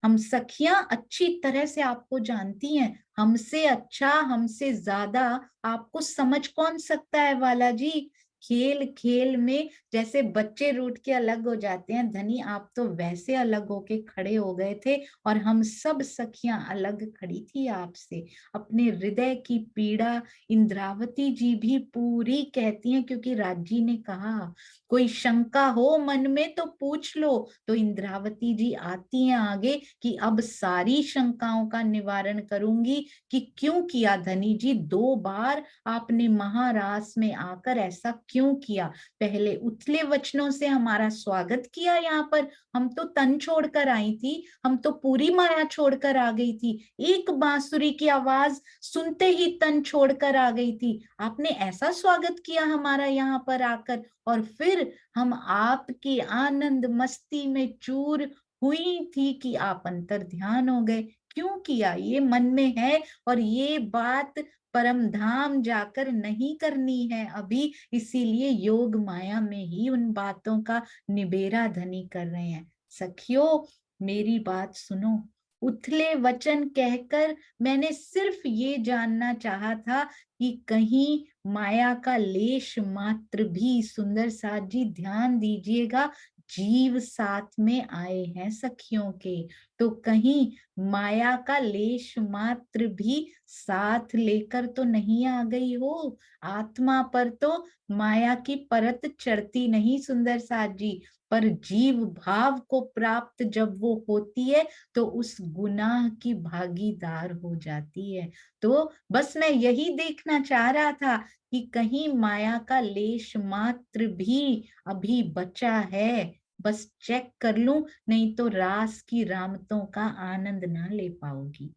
हम सखियां अच्छी तरह से आपको जानती हैं, हमसे अच्छा हमसे ज्यादा आपको समझ कौन सकता है वाला जी। खेल खेल में जैसे बच्चे रूठ के अलग हो जाते हैं धनी, आप तो वैसे अलग होके खड़े हो गए थे और हम सब सखियां अलग खड़ी थी आपसे। अपने हृदय की पीड़ा इंद्रावती जी भी पूरी कहती हैं, क्योंकि राजी ने कहा कोई शंका हो मन में तो पूछ लो, तो इंद्रावती जी आती हैं आगे कि अब सारी शंकाओं का निवारण करूंगी कि क्यों किया धनी जी, 2 बार आपने महारास में आकर ऐसा क्यों किया? पहले उथले वचनों से हमारा स्वागत किया यहाँ पर, हम तो तन छोड़कर आई थी, हम तो पूरी माया छोड़कर आ गई थी, एक बांसुरी की आवाज सुनते ही तन छोड़कर आ गई थी, आपने ऐसा स्वागत किया हमारा यहाँ पर आकर, और फिर हम आपकी आनंद मस्ती में चूर हुई थी कि आप अंतर ध्यान हो गए। क्यों किया? ये मन में है और ये बात परम धाम जाकर नहीं करनी है अभी, इसीलिए योग माया में ही उन बातों का निबेरा धनी कर रहे हैं। सखियों मेरी बात सुनो, उथले वचन कहकर मैंने सिर्फ ये जानना चाहा था कि कहीं माया का लेश मात्र भी, सुंदर साथ जी ध्यान दीजिएगा, जीव साथ में आए हैं सखियों के, तो कहीं माया का लेश मात्र भी साथ लेकर तो नहीं आ गई हो? आत्मा पर तो माया की परत चढ़ती नहीं सुंदर साथ जी, पर जीव भाव को प्राप्त जब वो होती है तो उस गुनाह की भागीदार हो जाती है। तो बस मैं यही देखना चाह रहा था कि कहीं माया का लेश मात्र भी अभी बचा है, बस चेक कर लूं, नहीं तो रास की रामतों का आनंद ना ले पाओगी।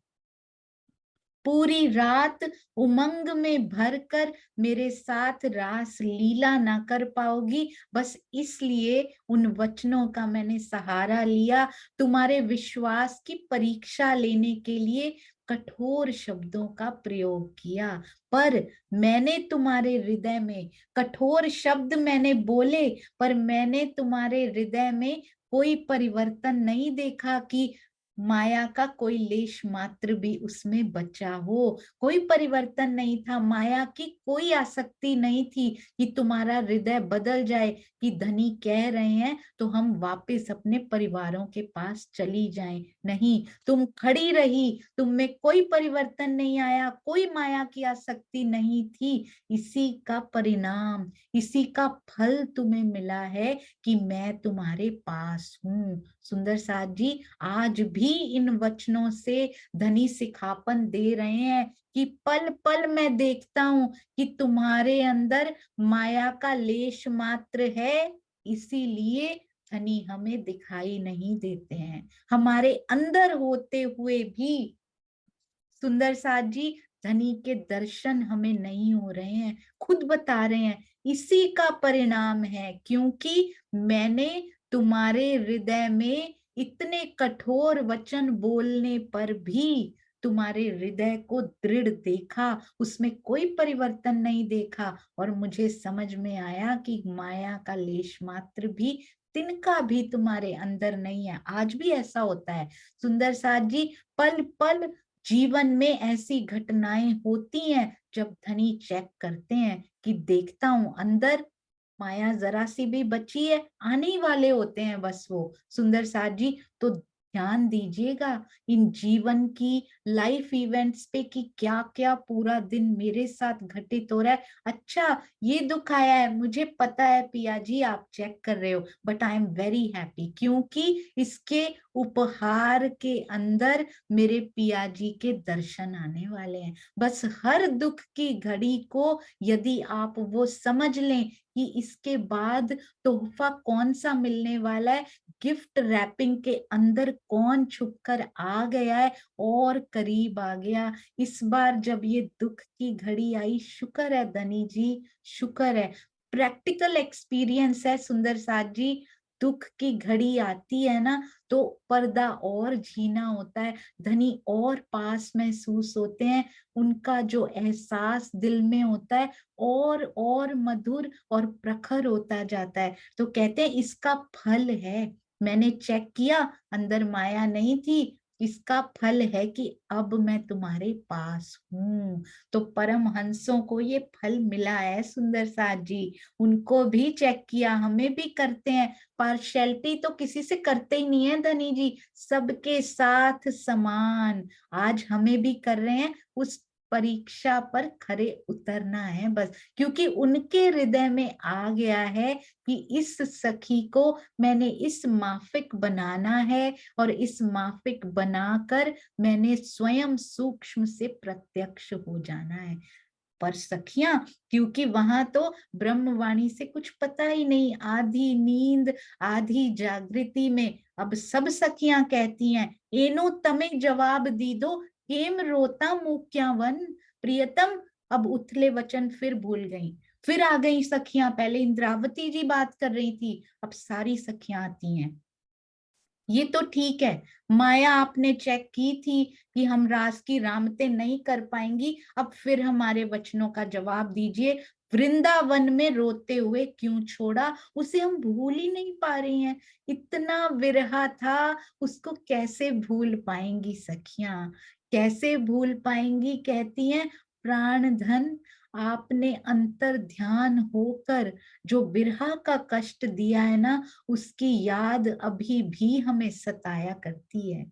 पूरी रात उमंग में भरकर मेरे साथ रास लीला ना कर पाओगी, बस इसलिए उन वचनों का मैंने सहारा लिया, तुम्हारे विश्वास की परीक्षा लेने के लिए कठोर शब्दों का प्रयोग किया। पर मैंने तुम्हारे हृदय में कठोर शब्द मैंने बोले, पर मैंने तुम्हारे हृदय में कोई परिवर्तन नहीं देखा कि माया का कोई लेश मात्र भी उसमें बचा हो। कोई परिवर्तन नहीं था, माया की कोई आसक्ति नहीं थी कि तुम्हारा हृदय बदल जाए, कि धनी कह रहे हैं तो हम वापस अपने परिवारों के पास चली जाएं। नहीं, तुम खड़ी रही, तुम में कोई परिवर्तन नहीं आया, कोई माया की आसक्ति नहीं थी। इसी का परिणाम, इसी का फल तुम्हें मिला है कि मैं तुम्हारे पास हूँ। सुंदर साथ जी आज भी इन वचनों से धनी सिखापन दे रहे हैं कि पल पल मैं देखता हूं कि तुम्हारे अंदर माया का लेश मात्र है, इसीलिए धनी हमें दिखाई नहीं देते हैं, हमारे अंदर होते हुए भी सुंदर साथ जी धनी के दर्शन हमें नहीं हो रहे हैं, खुद बता रहे हैं। इसी का परिणाम है, क्योंकि मैंने तुम्हारे हृदय में इतने कठोर वचन बोलने पर भी तुम्हारे हृदय को दृढ़ देखा, उसमें कोई परिवर्तन नहीं देखा, और मुझे समझ में आया कि माया का लेश मात्र भी, तिनका भी तुम्हारे अंदर नहीं है। आज भी ऐसा होता है सुंदर साथ जी, पल पल जीवन में ऐसी घटनाएं होती हैं जब धनी चेक करते हैं कि देखता हूं अंदर माया जरा सी भी बची है, आने ही वाले होते हैं बस वो सुंदर साथ जी। तो ध्यान दीजिएगा इन जीवन की लाइफ इवेंट्स पे कि क्या क्या पूरा दिन मेरे साथ घटित हो रहा है। अच्छा ये दुख आया है, मुझे पता है पिया जी आप चेक कर रहे हो, but I am very happy, क्योंकि इसके उपहार के अंदर मेरे पिया जी के दर्शन आने वाले हैं। बस हर दुख की घड़ी को यदि आप वो समझ लें कि इसके बाद तोहफा कौन सा मिलने वाला है, गिफ्ट रैपिंग के अंदर कौन छुपकर आ गया है और करीब आ गया। इस बार जब ये दुख की घड़ी आई, शुक्र है धनी जी, शुक्र है, प्रैक्टिकल एक्सपीरियंस है सुंदर साथ जी। दुख की घड़ी आती है ना तो पर्दा और झीना होता है, धनी और पास महसूस होते हैं, उनका जो एहसास दिल में होता है और मधुर और प्रखर होता जाता है। तो कहते हैं इसका फल है, मैंने चेक किया अंदर माया नहीं थी, इसका फल है कि अब मैं तुम्हारे पास हूं। तो परम हंसों को ये फल मिला है सुंदर साथ जी, उनको भी चेक किया, हमें भी करते हैं। पार्शियलिटी तो किसी से करते ही नहीं है धनी जी, सबके साथ समान। आज हमें भी कर रहे हैं, उस परीक्षा पर खरे उतरना है बस, क्योंकि उनके हृदय में आ गया है कि इस सखी को मैंने इस माफिक बनाना है, और इस माफिक बनाकर मैंने स्वयं सूक्ष्म से प्रत्यक्ष हो जाना है। पर सखियां, क्योंकि वहां तो ब्रह्मवाणी से कुछ पता ही नहीं, आधी नींद आधी जागृति में, अब सब सखियां कहती हैं एनो तमे जवाब दी दो, हेम रोता मुक्यावन प्रियतम। अब उथले वचन फिर भूल गई, फिर आ गई सखियां, पहले इंद्रावती जी बात कर रही थी, अब सारी सखियां आती हैं। ये तो ठीक है, माया आपने चेक की थी कि हम रास की रामते नहीं कर पाएंगी, अब फिर हमारे वचनों का जवाब दीजिए, वृंदावन में रोते हुए क्यों छोड़ा, उसे हम भूल ही नहीं पा रही हैं, इतना विरहा था, उसको कैसे भूल पाएंगी सखियां, कैसे भूल पाएंगी। कहती हैं प्राण धन आपने अंतर ध्यान होकर जो विरहा का कष्ट दिया है ना, उसकी याद अभी भी हमें सताया करती है।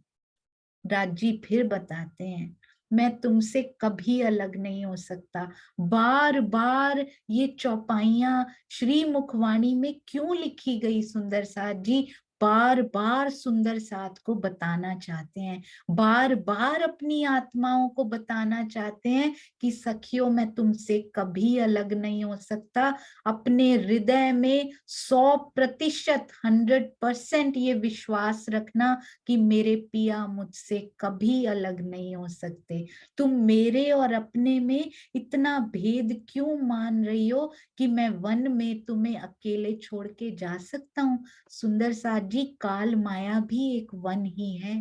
राजी फिर बताते हैं मैं तुमसे कभी अलग नहीं हो सकता। बार बार ये चौपाइयां श्री मुखवाणी में क्यों लिखी गई सुंदर साथ जी, बार बार सुंदर साथ को बताना चाहते हैं, बार बार अपनी आत्माओं को बताना चाहते हैं कि सखियों मैं तुमसे कभी अलग नहीं हो सकता। अपने हृदय में 100%, 100% ये विश्वास रखना कि मेरे पिया मुझसे कभी अलग नहीं हो सकते। तुम मेरे और अपने में इतना भेद क्यों मान रही हो कि मैं वन में तुम्हें अकेले छोड़ के जा सकता हूँ। सुंदर साथ जी, काल माया भी एक वन ही है,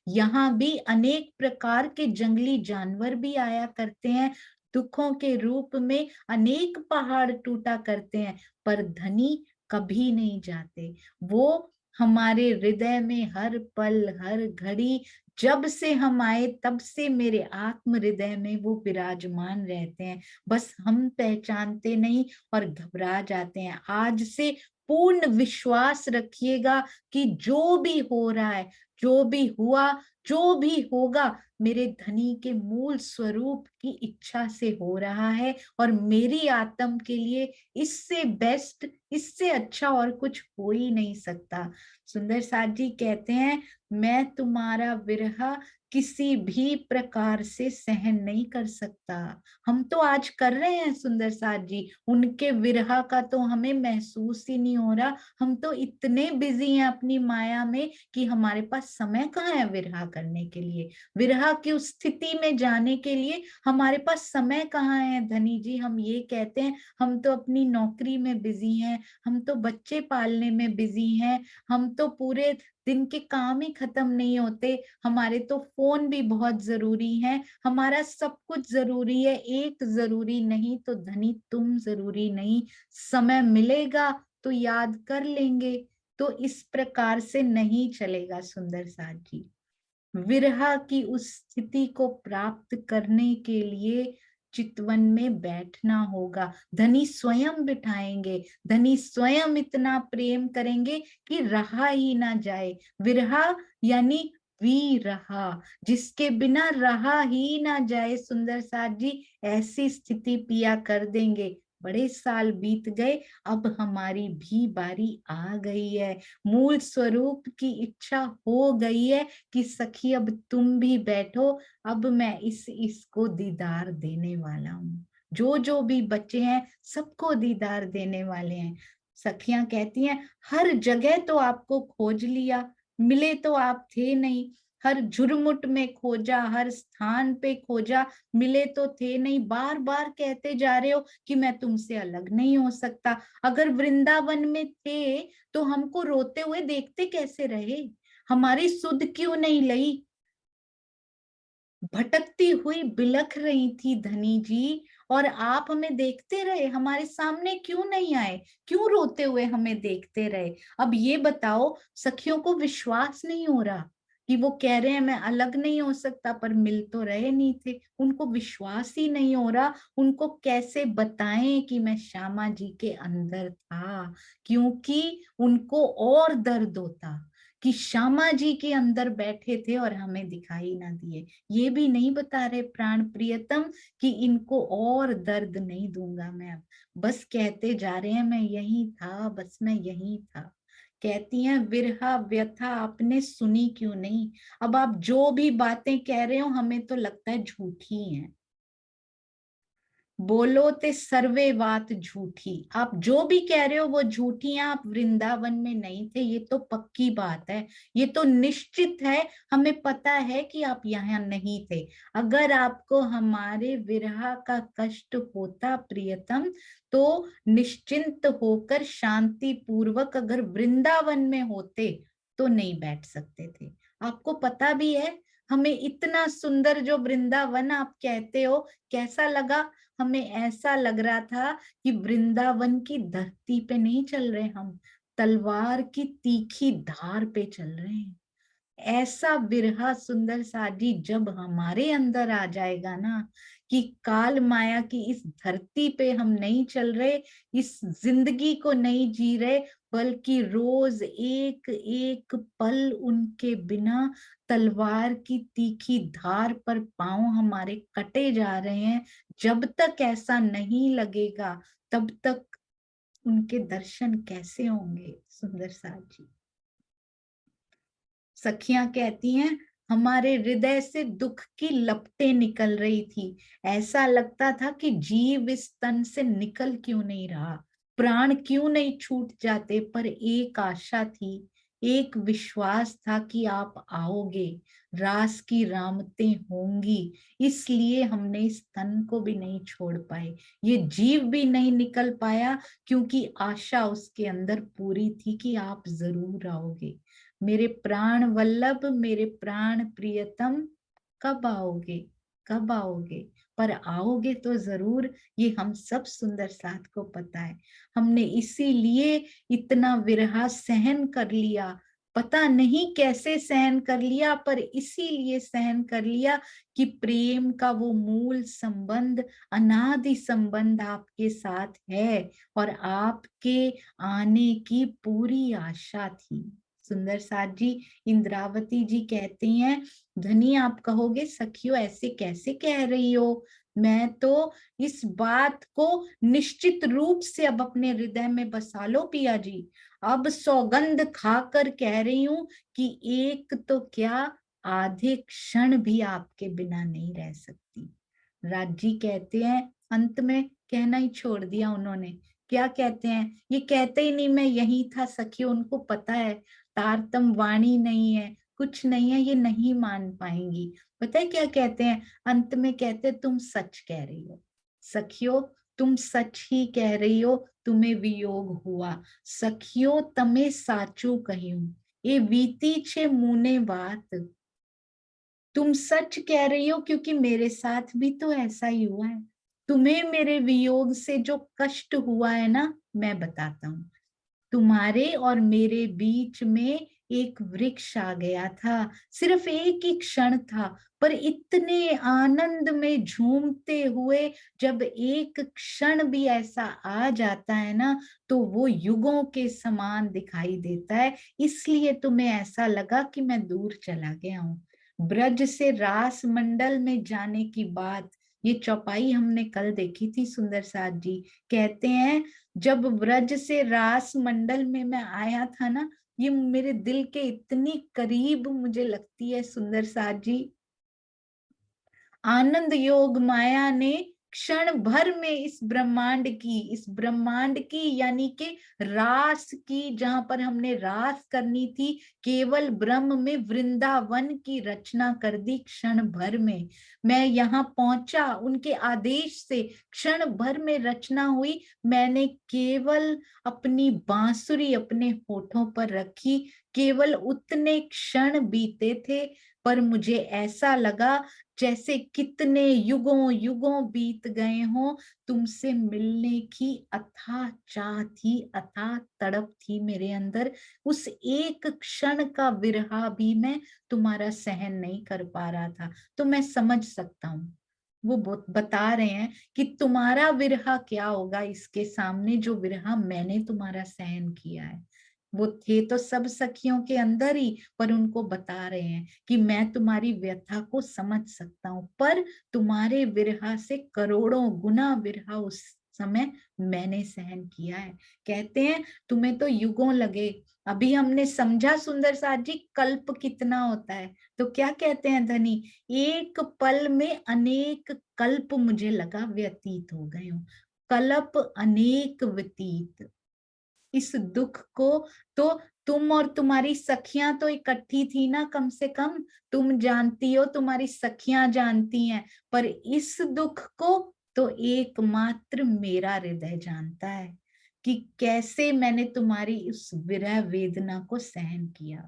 यहाँ भी अनेक प्रकार के जंगली जानवर भी आया करते हैं, दुखों के रूप में अनेक पहाड़ टूटा करते हैं, पर धनी कभी नहीं जाते। वो हमारे हृदय में हर पल हर घड़ी, जब से हम आए तब से मेरे आत्म हृदय में वो विराजमान रहते हैं, बस हम पहचानते नहीं और घबरा जाते हैं। आज से पूर्ण विश्वास रखिएगा कि जो भी हो रहा है, जो भी हुआ, जो भी होगा, मेरे धनी के मूल स्वरूप की इच्छा से हो रहा है, और मेरी आत्म के लिए इससे बेस्ट, इससे अच्छा और कुछ हो ही नहीं सकता। सुंदर साथ जी कहते हैं मैं तुम्हारा विरह किसी भी प्रकार से सहन नहीं कर सकता। हम तो आज कर रहे हैं सुंदर साथ जी, उनके विरह का तो हमें महसूस ही नहीं हो रहा। हम तो इतने बिजी हैं अपनी माया में कि हमारे पास समय कहाँ है विरह करने के लिए। विरह की उस स्थिति में जाने के लिए हमारे पास समय कहाँ है धनी जी। हम ये कहते हैं हम तो अपनी नौकरी में बिजी हैं, हम तो बच्चे पालने में बिजी हैं, हम तो पूरे दिन के काम ही खत्म नहीं होते, हमारे तो फोन भी बहुत जरूरी है, हमारा सब कुछ जरूरी है, एक जरूरी नहीं तो धनी तुम जरूरी नहीं, समय मिलेगा तो याद कर लेंगे। तो इस प्रकार से नहीं चलेगा सुंदर साथ जी। विरह की उस स्थिति को प्राप्त करने के लिए चितवन में बैठना होगा। धनी स्वयं बिठाएंगे, धनी स्वयं इतना प्रेम करेंगे कि रहा ही ना जाए। विरह यानी विरहा, जिसके बिना रहा ही ना जाए सुंदर साथ जी, ऐसी स्थिति पिया कर देंगे। बड़े साल बीत गए, अब हमारी भी बारी आ गई है, मूल स्वरूप की इच्छा हो गई है कि सखी अब तुम भी बैठो, अब मैं इसको दीदार देने वाला हूँ। जो जो भी बच्चे हैं सबको दीदार देने वाले हैं। सखियां कहती हैं हर जगह तो आपको खोज लिया, मिले तो आप थे नहीं, हर झुरमुट में खोजा, हर स्थान पे खोजा, मिले तो थे नहीं, बार बार कहते जा रहे हो कि मैं तुमसे अलग नहीं हो सकता। अगर वृंदावन में थे तो हमको रोते हुए देखते कैसे रहे, हमारी सुध क्यों नहीं लई, भटकती हुई बिलख रही थी धनी जी, और आप हमें देखते रहे, हमारे सामने क्यों नहीं आए, क्यों रोते हुए हमें देखते रहे। अब ये बताओ, सखियों को विश्वास नहीं हो रहा कि वो कह रहे हैं मैं अलग नहीं हो सकता, पर मिल तो रहे नहीं थे, उनको विश्वास ही नहीं हो रहा। उनको कैसे बताएं कि मैं श्यामा जी के अंदर था, क्योंकि उनको और दर्द होता कि श्यामा जी के अंदर बैठे थे और हमें दिखाई ना दिए। ये भी नहीं बता रहे प्राण प्रियतम कि इनको और दर्द नहीं दूंगा मैं अब, बस कहते जा रहे हैं मैं यही था, बस मैं यही था। कहती हैं विरहा व्यथा आपने सुनी क्यों नहीं। अब आप जो भी बातें कह रहे हो हमें तो लगता है झूठी हैं, बोलो ते सर्वे बात झूठी, आप जो भी कह रहे हो वो झूठी है। आप वृंदावन में नहीं थे, ये तो पक्की बात है, ये तो निश्चित है, हमें पता है कि आप यहाँ नहीं थे। अगर आपको हमारे विरह का कष्ट होता प्रियतम, तो निश्चिंत होकर शांति पूर्वक अगर वृंदावन में होते तो नहीं बैठ सकते थे। आपको पता भी है हमें इतना सुंदर जो वृंदावन आप कहते हो कैसा लगा। हमें ऐसा लग रहा था कि वृंदावन की धरती पे नहीं चल रहे हम, तलवार की तीखी धार पे चल रहे हैं। ऐसा विरहा सुंदर साजी जब हमारे अंदर आ जाएगा ना, कि काल माया की इस धरती पे हम नहीं चल रहे, इस जिंदगी को नहीं जी रहे, बल्कि रोज एक एक पल उनके बिना तलवार की तीखी धार पर पांव हमारे कटे जा रहे हैं। जब तक ऐसा नहीं लगेगा तब तक उनके दर्शन कैसे होंगे सुंदर साजी। सखियां कहती हैं हमारे हृदय से दुख की लपटें निकल रही थी, ऐसा लगता था कि जीव इस तन से निकल क्यों नहीं रहा, प्राण क्यों नहीं छूट जाते। पर एक आशा थी, एक विश्वास था कि आप आओगे, रास की रामतें होंगी, इसलिए हमने इस तन को भी नहीं छोड़ पाए, ये जीव भी नहीं निकल पाया, क्योंकि आशा उसके अंदर पूरी थी कि आप जरूर आओगे। मेरे प्राण वल्लभ, मेरे प्राण प्रियतम, कब आओगे, कब आओगे। पर आओगे तो जरूर, ये हम सब सुंदर साथ को पता है। हमने इसीलिए इतना विरह सहन कर लिया, पता नहीं कैसे सहन कर लिया, पर इसीलिए सहन कर लिया कि प्रेम का वो मूल संबंध, अनादि संबंध आपके साथ है, और आपके आने की पूरी आशा थी। सुंदर साथ जी, इंद्रावती जी कहती हैं धनी आप कहोगे सखियो ऐसे कैसे कह रही हो, मैं तो इस बात को निश्चित रूप से अब अपने हृदय में बसा लो पिया जी, अब सौगंध खाकर कह रही हूं कि एक तो क्या आधे क्षण भी आपके बिना नहीं रह सकती। राज जी कहते हैं, अंत में कहना ही छोड़ दिया उन्होंने। क्या कहते हैं? ये कहते ही नहीं मैं यही था सखी, उनको पता है तारतम वाणी नहीं है, कुछ नहीं है, ये नहीं मान पाएंगी। पता है क्या कहते हैं? अंत में कहते तुम सच कह रही हो सखियो, तुम सच ही कह रही हो, तुम्हें वियोग हुआ। सखियो तमे साचू कहूं, ये वीती छे मुने बात। तुम सच कह रही हो क्योंकि मेरे साथ भी तो ऐसा ही हुआ है। तुम्हें मेरे वियोग से जो कष्ट हुआ है ना, मैं बताता हूँ। तुम्हारे और मेरे बीच में एक वृक्ष आ गया था, सिर्फ एक ही क्षण था, पर इतने आनंद में झूमते हुए जब एक क्षण भी ऐसा आ जाता है ना, तो वो युगों के समान दिखाई देता है। इसलिए तुम्हें ऐसा लगा कि मैं दूर चला गया हूँ। ब्रज से रास मंडल में जाने की बात, ये चौपाई हमने कल देखी थी। सुंदर साथ जी कहते हैं, जब ब्रज से रास मंडल में मैं आया था ना, ये मेरे दिल के इतनी करीब मुझे लगती है सुंदर साथ जी। आनंद योग माया ने क्षण भर में इस ब्रह्मांड की यानी कि रास की, जहां पर हमने रास करनी थी, केवल ब्रह्म में वृंदावन की रचना कर दी क्षण भर में। मैं यहाँ पहुंचा उनके आदेश से, क्षण भर में रचना हुई। मैंने केवल अपनी बांसुरी अपने होठों पर रखी, केवल उतने क्षण बीते थे, पर मुझे ऐसा लगा जैसे कितने युगों युगों बीत गए हों। तुमसे मिलने की अथाह चाह थी, अथाह तड़प थी मेरे अंदर। उस एक क्षण का विरहा भी मैं तुम्हारा सहन नहीं कर पा रहा था। तो मैं समझ सकता हूँ, वो बता रहे हैं कि तुम्हारा विरहा क्या होगा इसके सामने, जो विरहा मैंने तुम्हारा सहन किया है। वो थे तो सब सखियों के अंदर ही, पर उनको बता रहे हैं कि मैं तुम्हारी व्यथा को समझ सकता हूँ, पर तुम्हारे विरहा से करोड़ों गुना विरहा उस समय मैंने सहन किया है। कहते हैं तुम्हें तो युगों लगे। अभी हमने समझा सुंदर साथ जी कल्प कितना होता है। तो क्या कहते हैं धनी, एक पल में अनेक कल्प मुझे लगा व्यतीत हो गए हूँ। कल्प अनेक व्यतीत, इस दुख को तो तुम और तुम्हारी सखियां तो इकट्ठी थी ना, कम से कम तुम जानती हो, तुम्हारी सखियां जानती हैं, पर इस दुख को तो एकमात्र मेरा हृदय जानता है कि कैसे मैंने तुम्हारी उस विरह वेदना को सहन किया।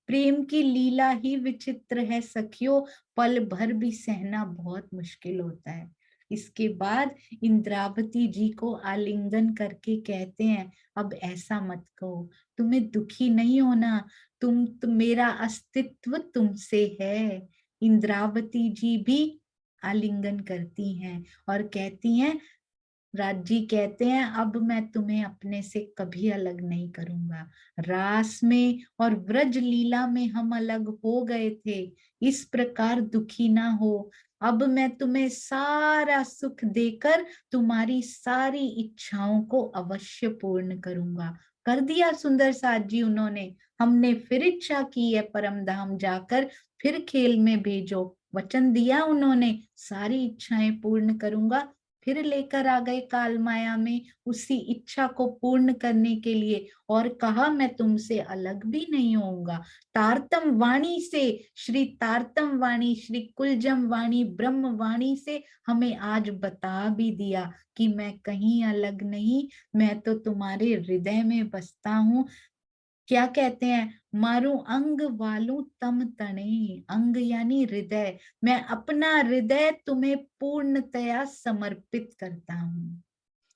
प्रेम की लीला ही विचित्र है सखियों, पल भर भी सहना बहुत मुश्किल होता है। इसके बाद इंद्रावती जी को आलिंगन करके कहते हैं, अब ऐसा मत कहो, तुम्हें दुखी नहीं होना, मेरा अस्तित्व तुमसे है। इंद्रावती जी भी आलिंगन करती हैं और कहती हैं, राजी कहते हैं, अब मैं तुम्हें अपने से कभी अलग नहीं करूंगा। रास में और व्रज लीला में हम अलग हो गए थे, इस प्रकार दुखी ना हो। अब मैं तुम्हें सारा सुख देकर तुम्हारी सारी इच्छाओं को अवश्य पूर्ण करूंगा। कर दिया सुंदर साथ जी उन्होंने। हमने फिर इच्छा की है परम धाम जाकर, फिर खेल में भेजो। वचन दिया उन्होंने, सारी इच्छाएं पूर्ण करूंगा। फिर लेकर आ गए काल माया में उसी इच्छा को पूर्ण करने के लिए, और कहा मैं तुमसे अलग भी नहीं होऊंगा। तारतम वाणी से, श्री तारतम वाणी, श्री कुलजम वाणी, ब्रह्म वाणी से हमें आज बता भी दिया कि मैं कहीं अलग नहीं, मैं तो तुम्हारे हृदय में बसता हूँ। क्या कहते हैं, मारू अंग वालू तम तणे, अंग यानी हृदय, मैं अपना हृदय तुम्हें पूर्णतया समर्पित करता हूँ।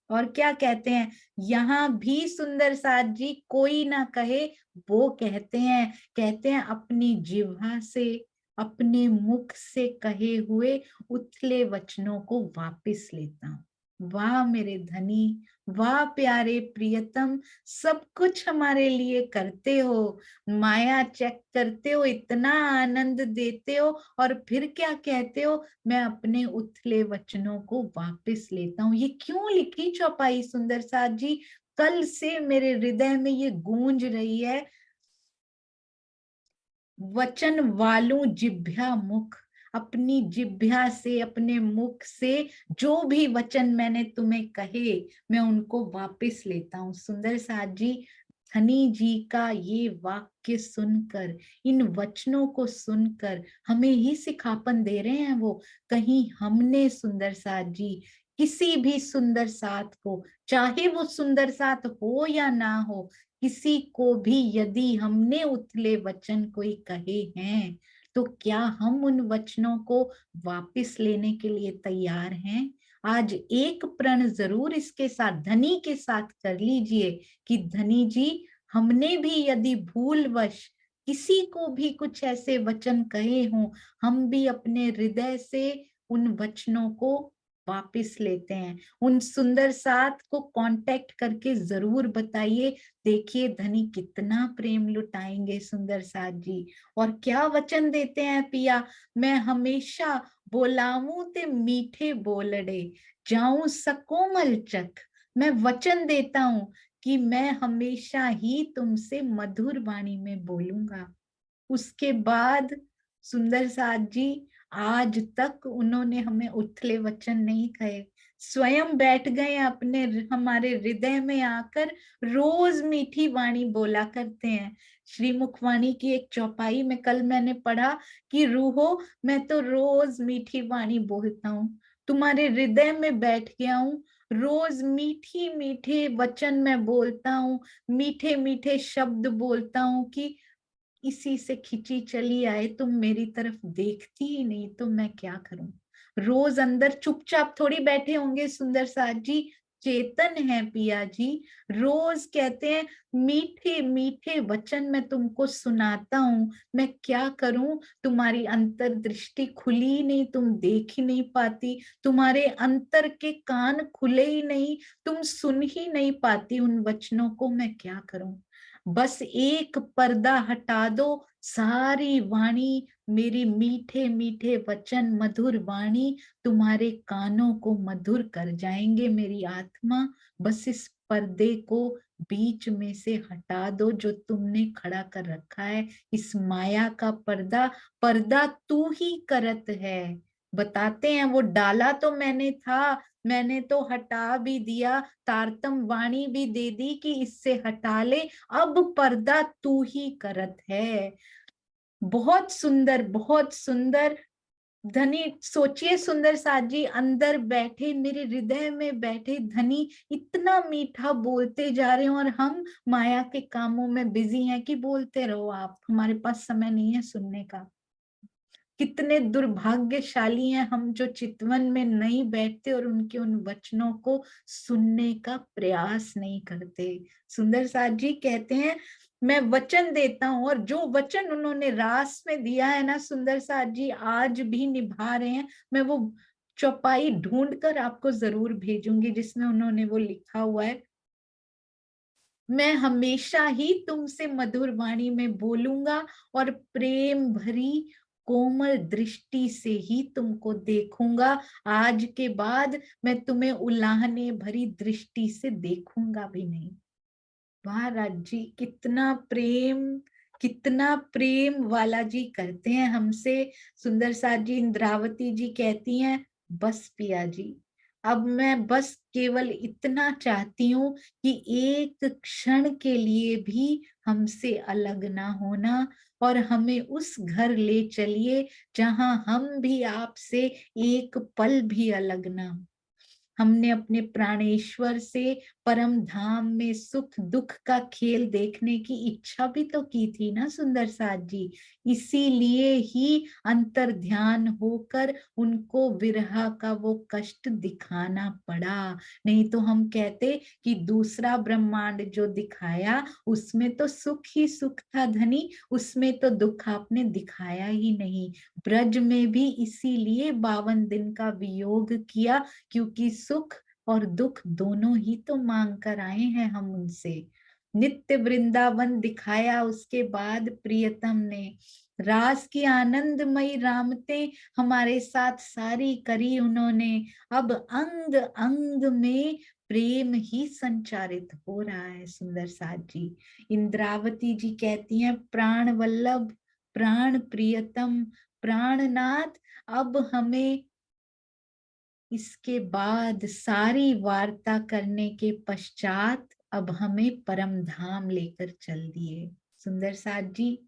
और क्या कहते हैं, यहाँ भी सुंदर साथ जी कोई ना कहे, वो कहते हैं अपनी जिह्वा से, अपने मुख से कहे हुए उथले वचनों को वापिस लेता हूँ। वाह मेरे धनी, वाह प्यारे प्रियतम, सब कुछ हमारे लिए करते हो, माया चेक करते हो, इतना आनंद देते हो, और फिर क्या कहते हो, मैं अपने उथले वचनों को वापस लेता हूँ। ये क्यों लिखी चौपाई सुंदर साथ जी? कल से मेरे हृदय में ये गूंज रही है। वचन वालों जिभ्या मुख, अपनी जिभ्या से, अपने मुख से जो भी वचन मैंने तुम्हें कहे, मैं उनको वापस लेता हूँ। सुंदर साथ जी, धनी जी का ये वाक्य सुनकर, इन वचनों को सुनकर हमें ही सिखापन दे रहे हैं वो। कहीं हमने सुंदर साथ जी किसी भी सुंदर साथ को, चाहे वो सुंदर साथ हो या ना हो, किसी को भी यदि हमने उथले वचन कोई कहे हैं, तो क्या हम उन वचनों को वापस लेने के लिए तैयार हैं? आज एक प्रण जरूर इसके साथ, धनी के साथ कर लीजिए कि धनी जी, हमने भी यदि भूलवश किसी को भी कुछ ऐसे वचन कहे हों, हम भी अपने हृदय से उन वचनों को वापस लेते हैं। उन सुंदर साथ को कांटेक्ट करके जरूर बताइए, देखिए धनी कितना प्रेम लुटाएंगे सुंदर साथ जी। और क्या वचन देते हैं पिया, मैं हमेशा बोलाऊं ते मीठे बोलड़े, जाऊं सकोमल चख। मैं वचन देता हूं कि मैं हमेशा ही तुमसे मधुर वाणी में बोलूंगा। उसके बाद सुंदर साथ जी, आज तक उन्होंने हमें उथले वचन नहीं कहे, स्वयं बैठ गए अपने हमारे हृदय में आकर, रोज मीठी वाणी बोला करते हैं। श्री मुखवाणी की एक चौपाई में कल मैंने पढ़ा कि रूहो, मैं तो रोज मीठी वाणी बोलता हूँ, तुम्हारे हृदय में बैठ गया हूँ, रोज मीठी मीठे वचन मैं बोलता हूँ, मीठे मीठे शब्द बोलता हूँ कि इसी से खिंची चली आए, तुम मेरी तरफ देखती ही नहीं, तो मैं क्या करूं। रोज अंदर चुपचाप थोड़ी बैठे होंगे सुंदर साथ जी, चेतन है पिया जी, रोज कहते हैं मीठे मीठे वचन मैं तुमको सुनाता हूँ, मैं क्या करूं, तुम्हारी अंतर दृष्टि खुली ही नहीं, तुम देख ही नहीं पाती, तुम्हारे अंतर के कान खुले ही नहीं, तुम सुन ही नहीं पाती उन वचनों को, मैं क्या करूं। बस एक पर्दा हटा दो, सारी वाणी मेरी मीठे मीठे वचन, मधुर वाणी तुम्हारे कानों को मधुर कर जाएंगे मेरी आत्मा। बस इस पर्दे को बीच में से हटा दो जो तुमने खड़ा कर रखा है, इस माया का पर्दा, पर्दा तू ही करत है। बताते हैं वो डाला तो मैंने था, मैंने तो हटा भी दिया, तारतम वाणी भी दे दी कि इससे हटा ले, अब पर्दा तू ही करत है। बहुत सुंदर, बहुत सुंदर। धनी, सोचिए सुंदर साथ जी, अंदर बैठे मेरे हृदय में बैठे धनी इतना मीठा बोलते जा रहे हैं, और हम माया के कामों में बिजी हैं कि बोलते रहो आप, हमारे पास समय नहीं है सुनने का। कितने दुर्भाग्यशाली हैं हम जो चितवन में नहीं बैठते और उनके उन वचनों को सुनने का प्रयास नहीं करते। सुंदर साथ जी कहते हैं मैं वचन देता हूं, और जो वचन उन्होंने रास में दिया है ना सुंदर साथ जी, आज भी निभा रहे हैं। मैं वो चौपाई ढूंढ कर आपको जरूर भेजूंगी जिसमें उन्होंने वो लिखा हुआ है, मैं हमेशा ही तुमसे मधुर वाणी में बोलूंगा और प्रेम भरी कोमल दृष्टि से ही तुमको देखूंगा। आज के बाद मैं तुम्हें उलाहने भरी दृष्टि से देखूंगा भी नहीं। वाह राज जी, कितना प्रेम, कितना प्रेम वाला जी करते हैं हमसे। सुंदर साथ जी, इंद्रावती जी कहती हैं बस पिया जी, अब मैं बस केवल इतना चाहती हूँ कि एक क्षण के लिए भी हमसे अलग ना होना, और हमें उस घर ले चलिए जहां हम भी आपसे एक पल भी अलग ना हो। हमने अपने प्राणेश्वर से परम धाम में सुख दुख का खेल देखने की इच्छा भी तो की थी ना सुंदर साथ जी, इसीलिए ही अंतर ध्यान होकर उनको विरह का वो कष्ट दिखाना पड़ा। नहीं तो हम कहते कि दूसरा ब्रह्मांड जो दिखाया उसमें तो सुख ही सुख था धनी, उसमें तो दुख आपने दिखाया ही नहीं। ब्रज में भी इसीलिए 52 दिन का वियोग किया, क्योंकि सुख और दुख दोनों ही तो मांग कर आए हैं हम उनसे। नित्य वृंदावन दिखाया उसके बाद प्रियतम ने, रास की आनंदमयी रामते हमारे साथ सारी करी उन्होंने। अब अंग अंग में प्रेम ही संचारित हो रहा है सुंदर साथ जी। इंद्रावती जी कहती हैं प्राण वल्लभ, प्राण प्रियतम प्राणनाथ। अब हमें इसके बाद सारी वार्ता करने के पश्चात अब हमें परम धाम लेकर चल दिए। सुंदर साथ जी,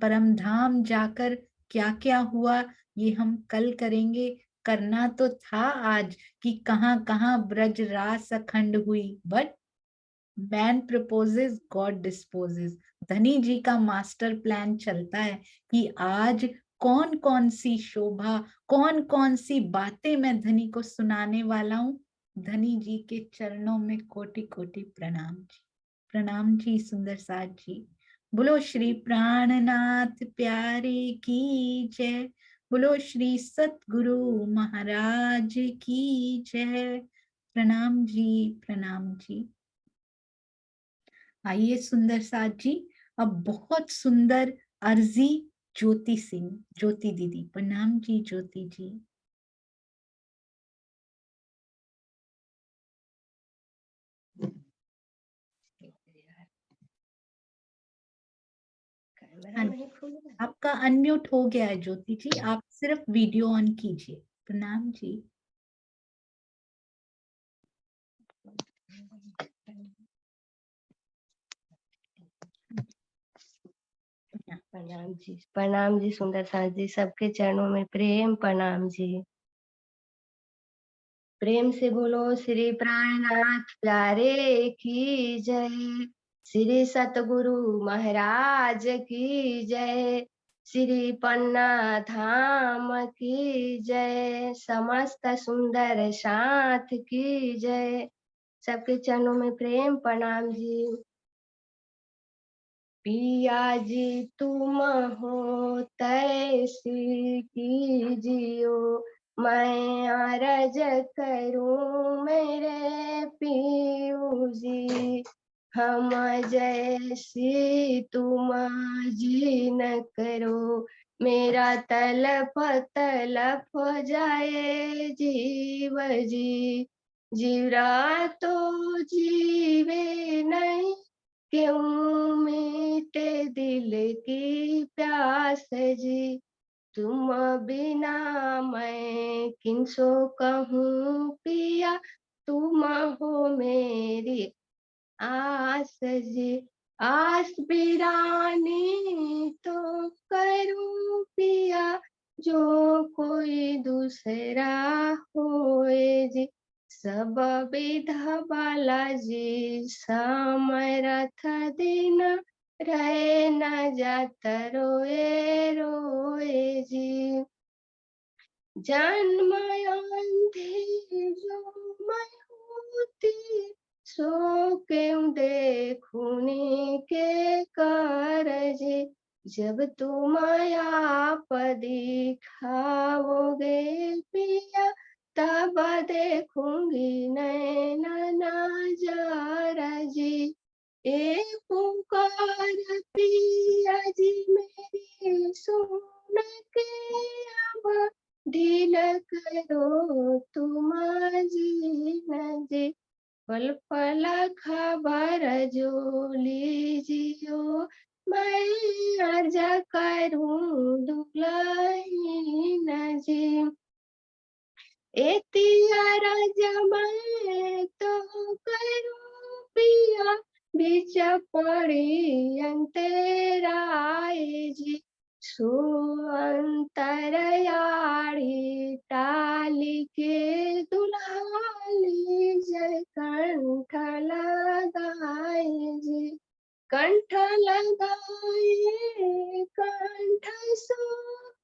परम धाम जाकर क्या क्या हुआ ये हम कल करेंगे। करना तो था आज कि कहाँ कहाँ ब्रज रास अखंड हुई, but man proposes God disposes. धनी जी का मास्टर प्लान चलता है कि आज कौन कौन सी शोभा, कौन कौन सी बातें मैं धनी को सुनाने वाला हूँ। धनी जी के चरणों में कोटि कोटि प्रणाम जी। प्रणाम जी सुंदर साथ जी। बोलो श्री प्राणनाथ प्यारे की जय। बोलो श्री सतगुरु महाराज की जय। प्रणाम जी, प्रणाम जी। आइए सुंदर साथ जी, अब बहुत सुंदर अर्जी ज्योति सिंह, ज्योति दीदी। प्रणाम जी ज्योति जी। हाँ, आपका अनम्यूट हो गया है ज्योति जी, आप सिर्फ वीडियो ऑन कीजिए। प्रणाम जी। प्रणाम जी सुंदर साथ जी, सबके चरणों में प्रेम प्रणाम जी। प्रेम से बोलो श्री प्राणनाथ प्यारे की जय। श्री सतगुरु महाराज की जय। श्री पन्ना धाम की जय। समस्त सुंदर साथ की जय। सबके चरणों में प्रेम प्रणाम जी। पिया जी तुम हो तैसी कीजियो, मैं अरज करूं मेरे पियू जी। हम जैसी तुम जी न करो, मेरा तलप तलप जाए जीव जी। जीवरा तो जीवे नहीं, क्यों मीटे दिल की प्यास जी। तुम बिना मैं किनसो कहूँ पिया, तुम हो मेरी आस जी। आस बिरानी तो करूँ पिया, जो कोई दूसरा होए जी। सब विधा बालाजी समरथ दिन, रहे न जात रोए रोए जी। जन्म अंधे जो मैं होती, सो क्यों देखूनी के कारजे। जब तुम आप दिखाओगे पिया, तब देखूंगी नैन नजारा जी। ए पुकार पिया जी मेरी सुन के, अब ढील करो तुम जीन जी। पल पल खबर जो लीजियो, मैं अर्ज करूं दुल्हन जी। एतिया राजा मैं तो करूं पिया, बीच पड़ी अंतराय जी। सो अंतरयाड़ी टाली के दुल्हाली जय कंठ लगाए जी। कंठ लगाए कंठ सो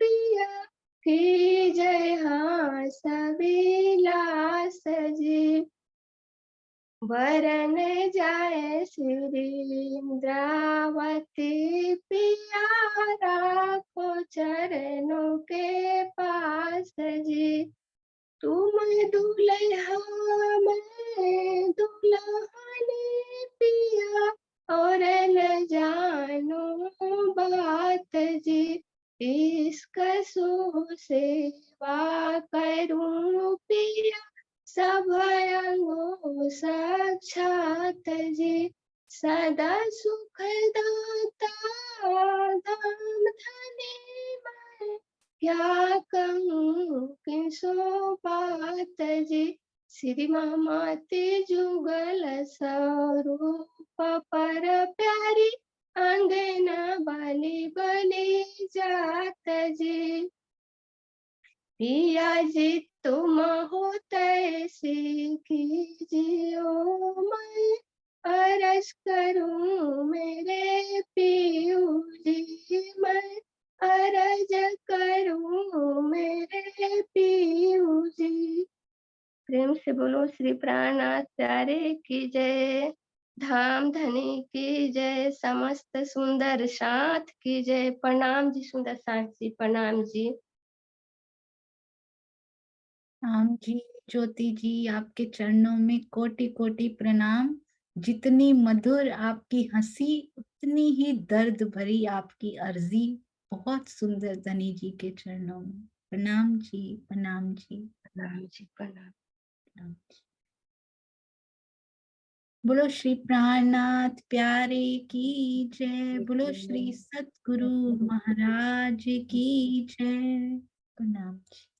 पिया, की जय हाँ सविलास जी। वरन जाए श्री इंद्रावती पिया, राखो चरणों के पास जी। तुम दुल्हा मैं दुल्हनी पिया, और न जानो बात जी। इश्क सो सेवा करूं पिया, सब अंगों साक्षात जी। सदा सुख दाता धाम धनी मैं, क्या कहूँ किसो बात जी। श्री माते जुगल स्वरूप पर प्यारी, अंगना बाली बनी जात जी। पिया जी तुम हो तैसे कीजियो, मैं अरज करूं मेरे पियू जी, मैं अरज करूं मेरे पियू जी। प्रेम से बोलो श्री प्राणनाथ प्यारे की जय, धाम धनी की जय, समस्त सुंदर साथ की जय। प्रणाम जी सुंदर साथ जी, प्रणाम जी। राम जी, ज्योति जी, आपके चरणों में कोटि कोटि प्रणाम। जितनी मधुर आपकी हंसी, उतनी ही दर्द भरी आपकी अर्जी। बहुत सुंदर धनी जी के चरणों में प्रणाम जी, प्रणाम जी, प्रणाम जी, प्रणाम। प्रणाम जी। बोलो श्री प्राणनाथ प्यारे की जय, बोलो श्री सतगुरु महाराज की जय। प्रणाम जी।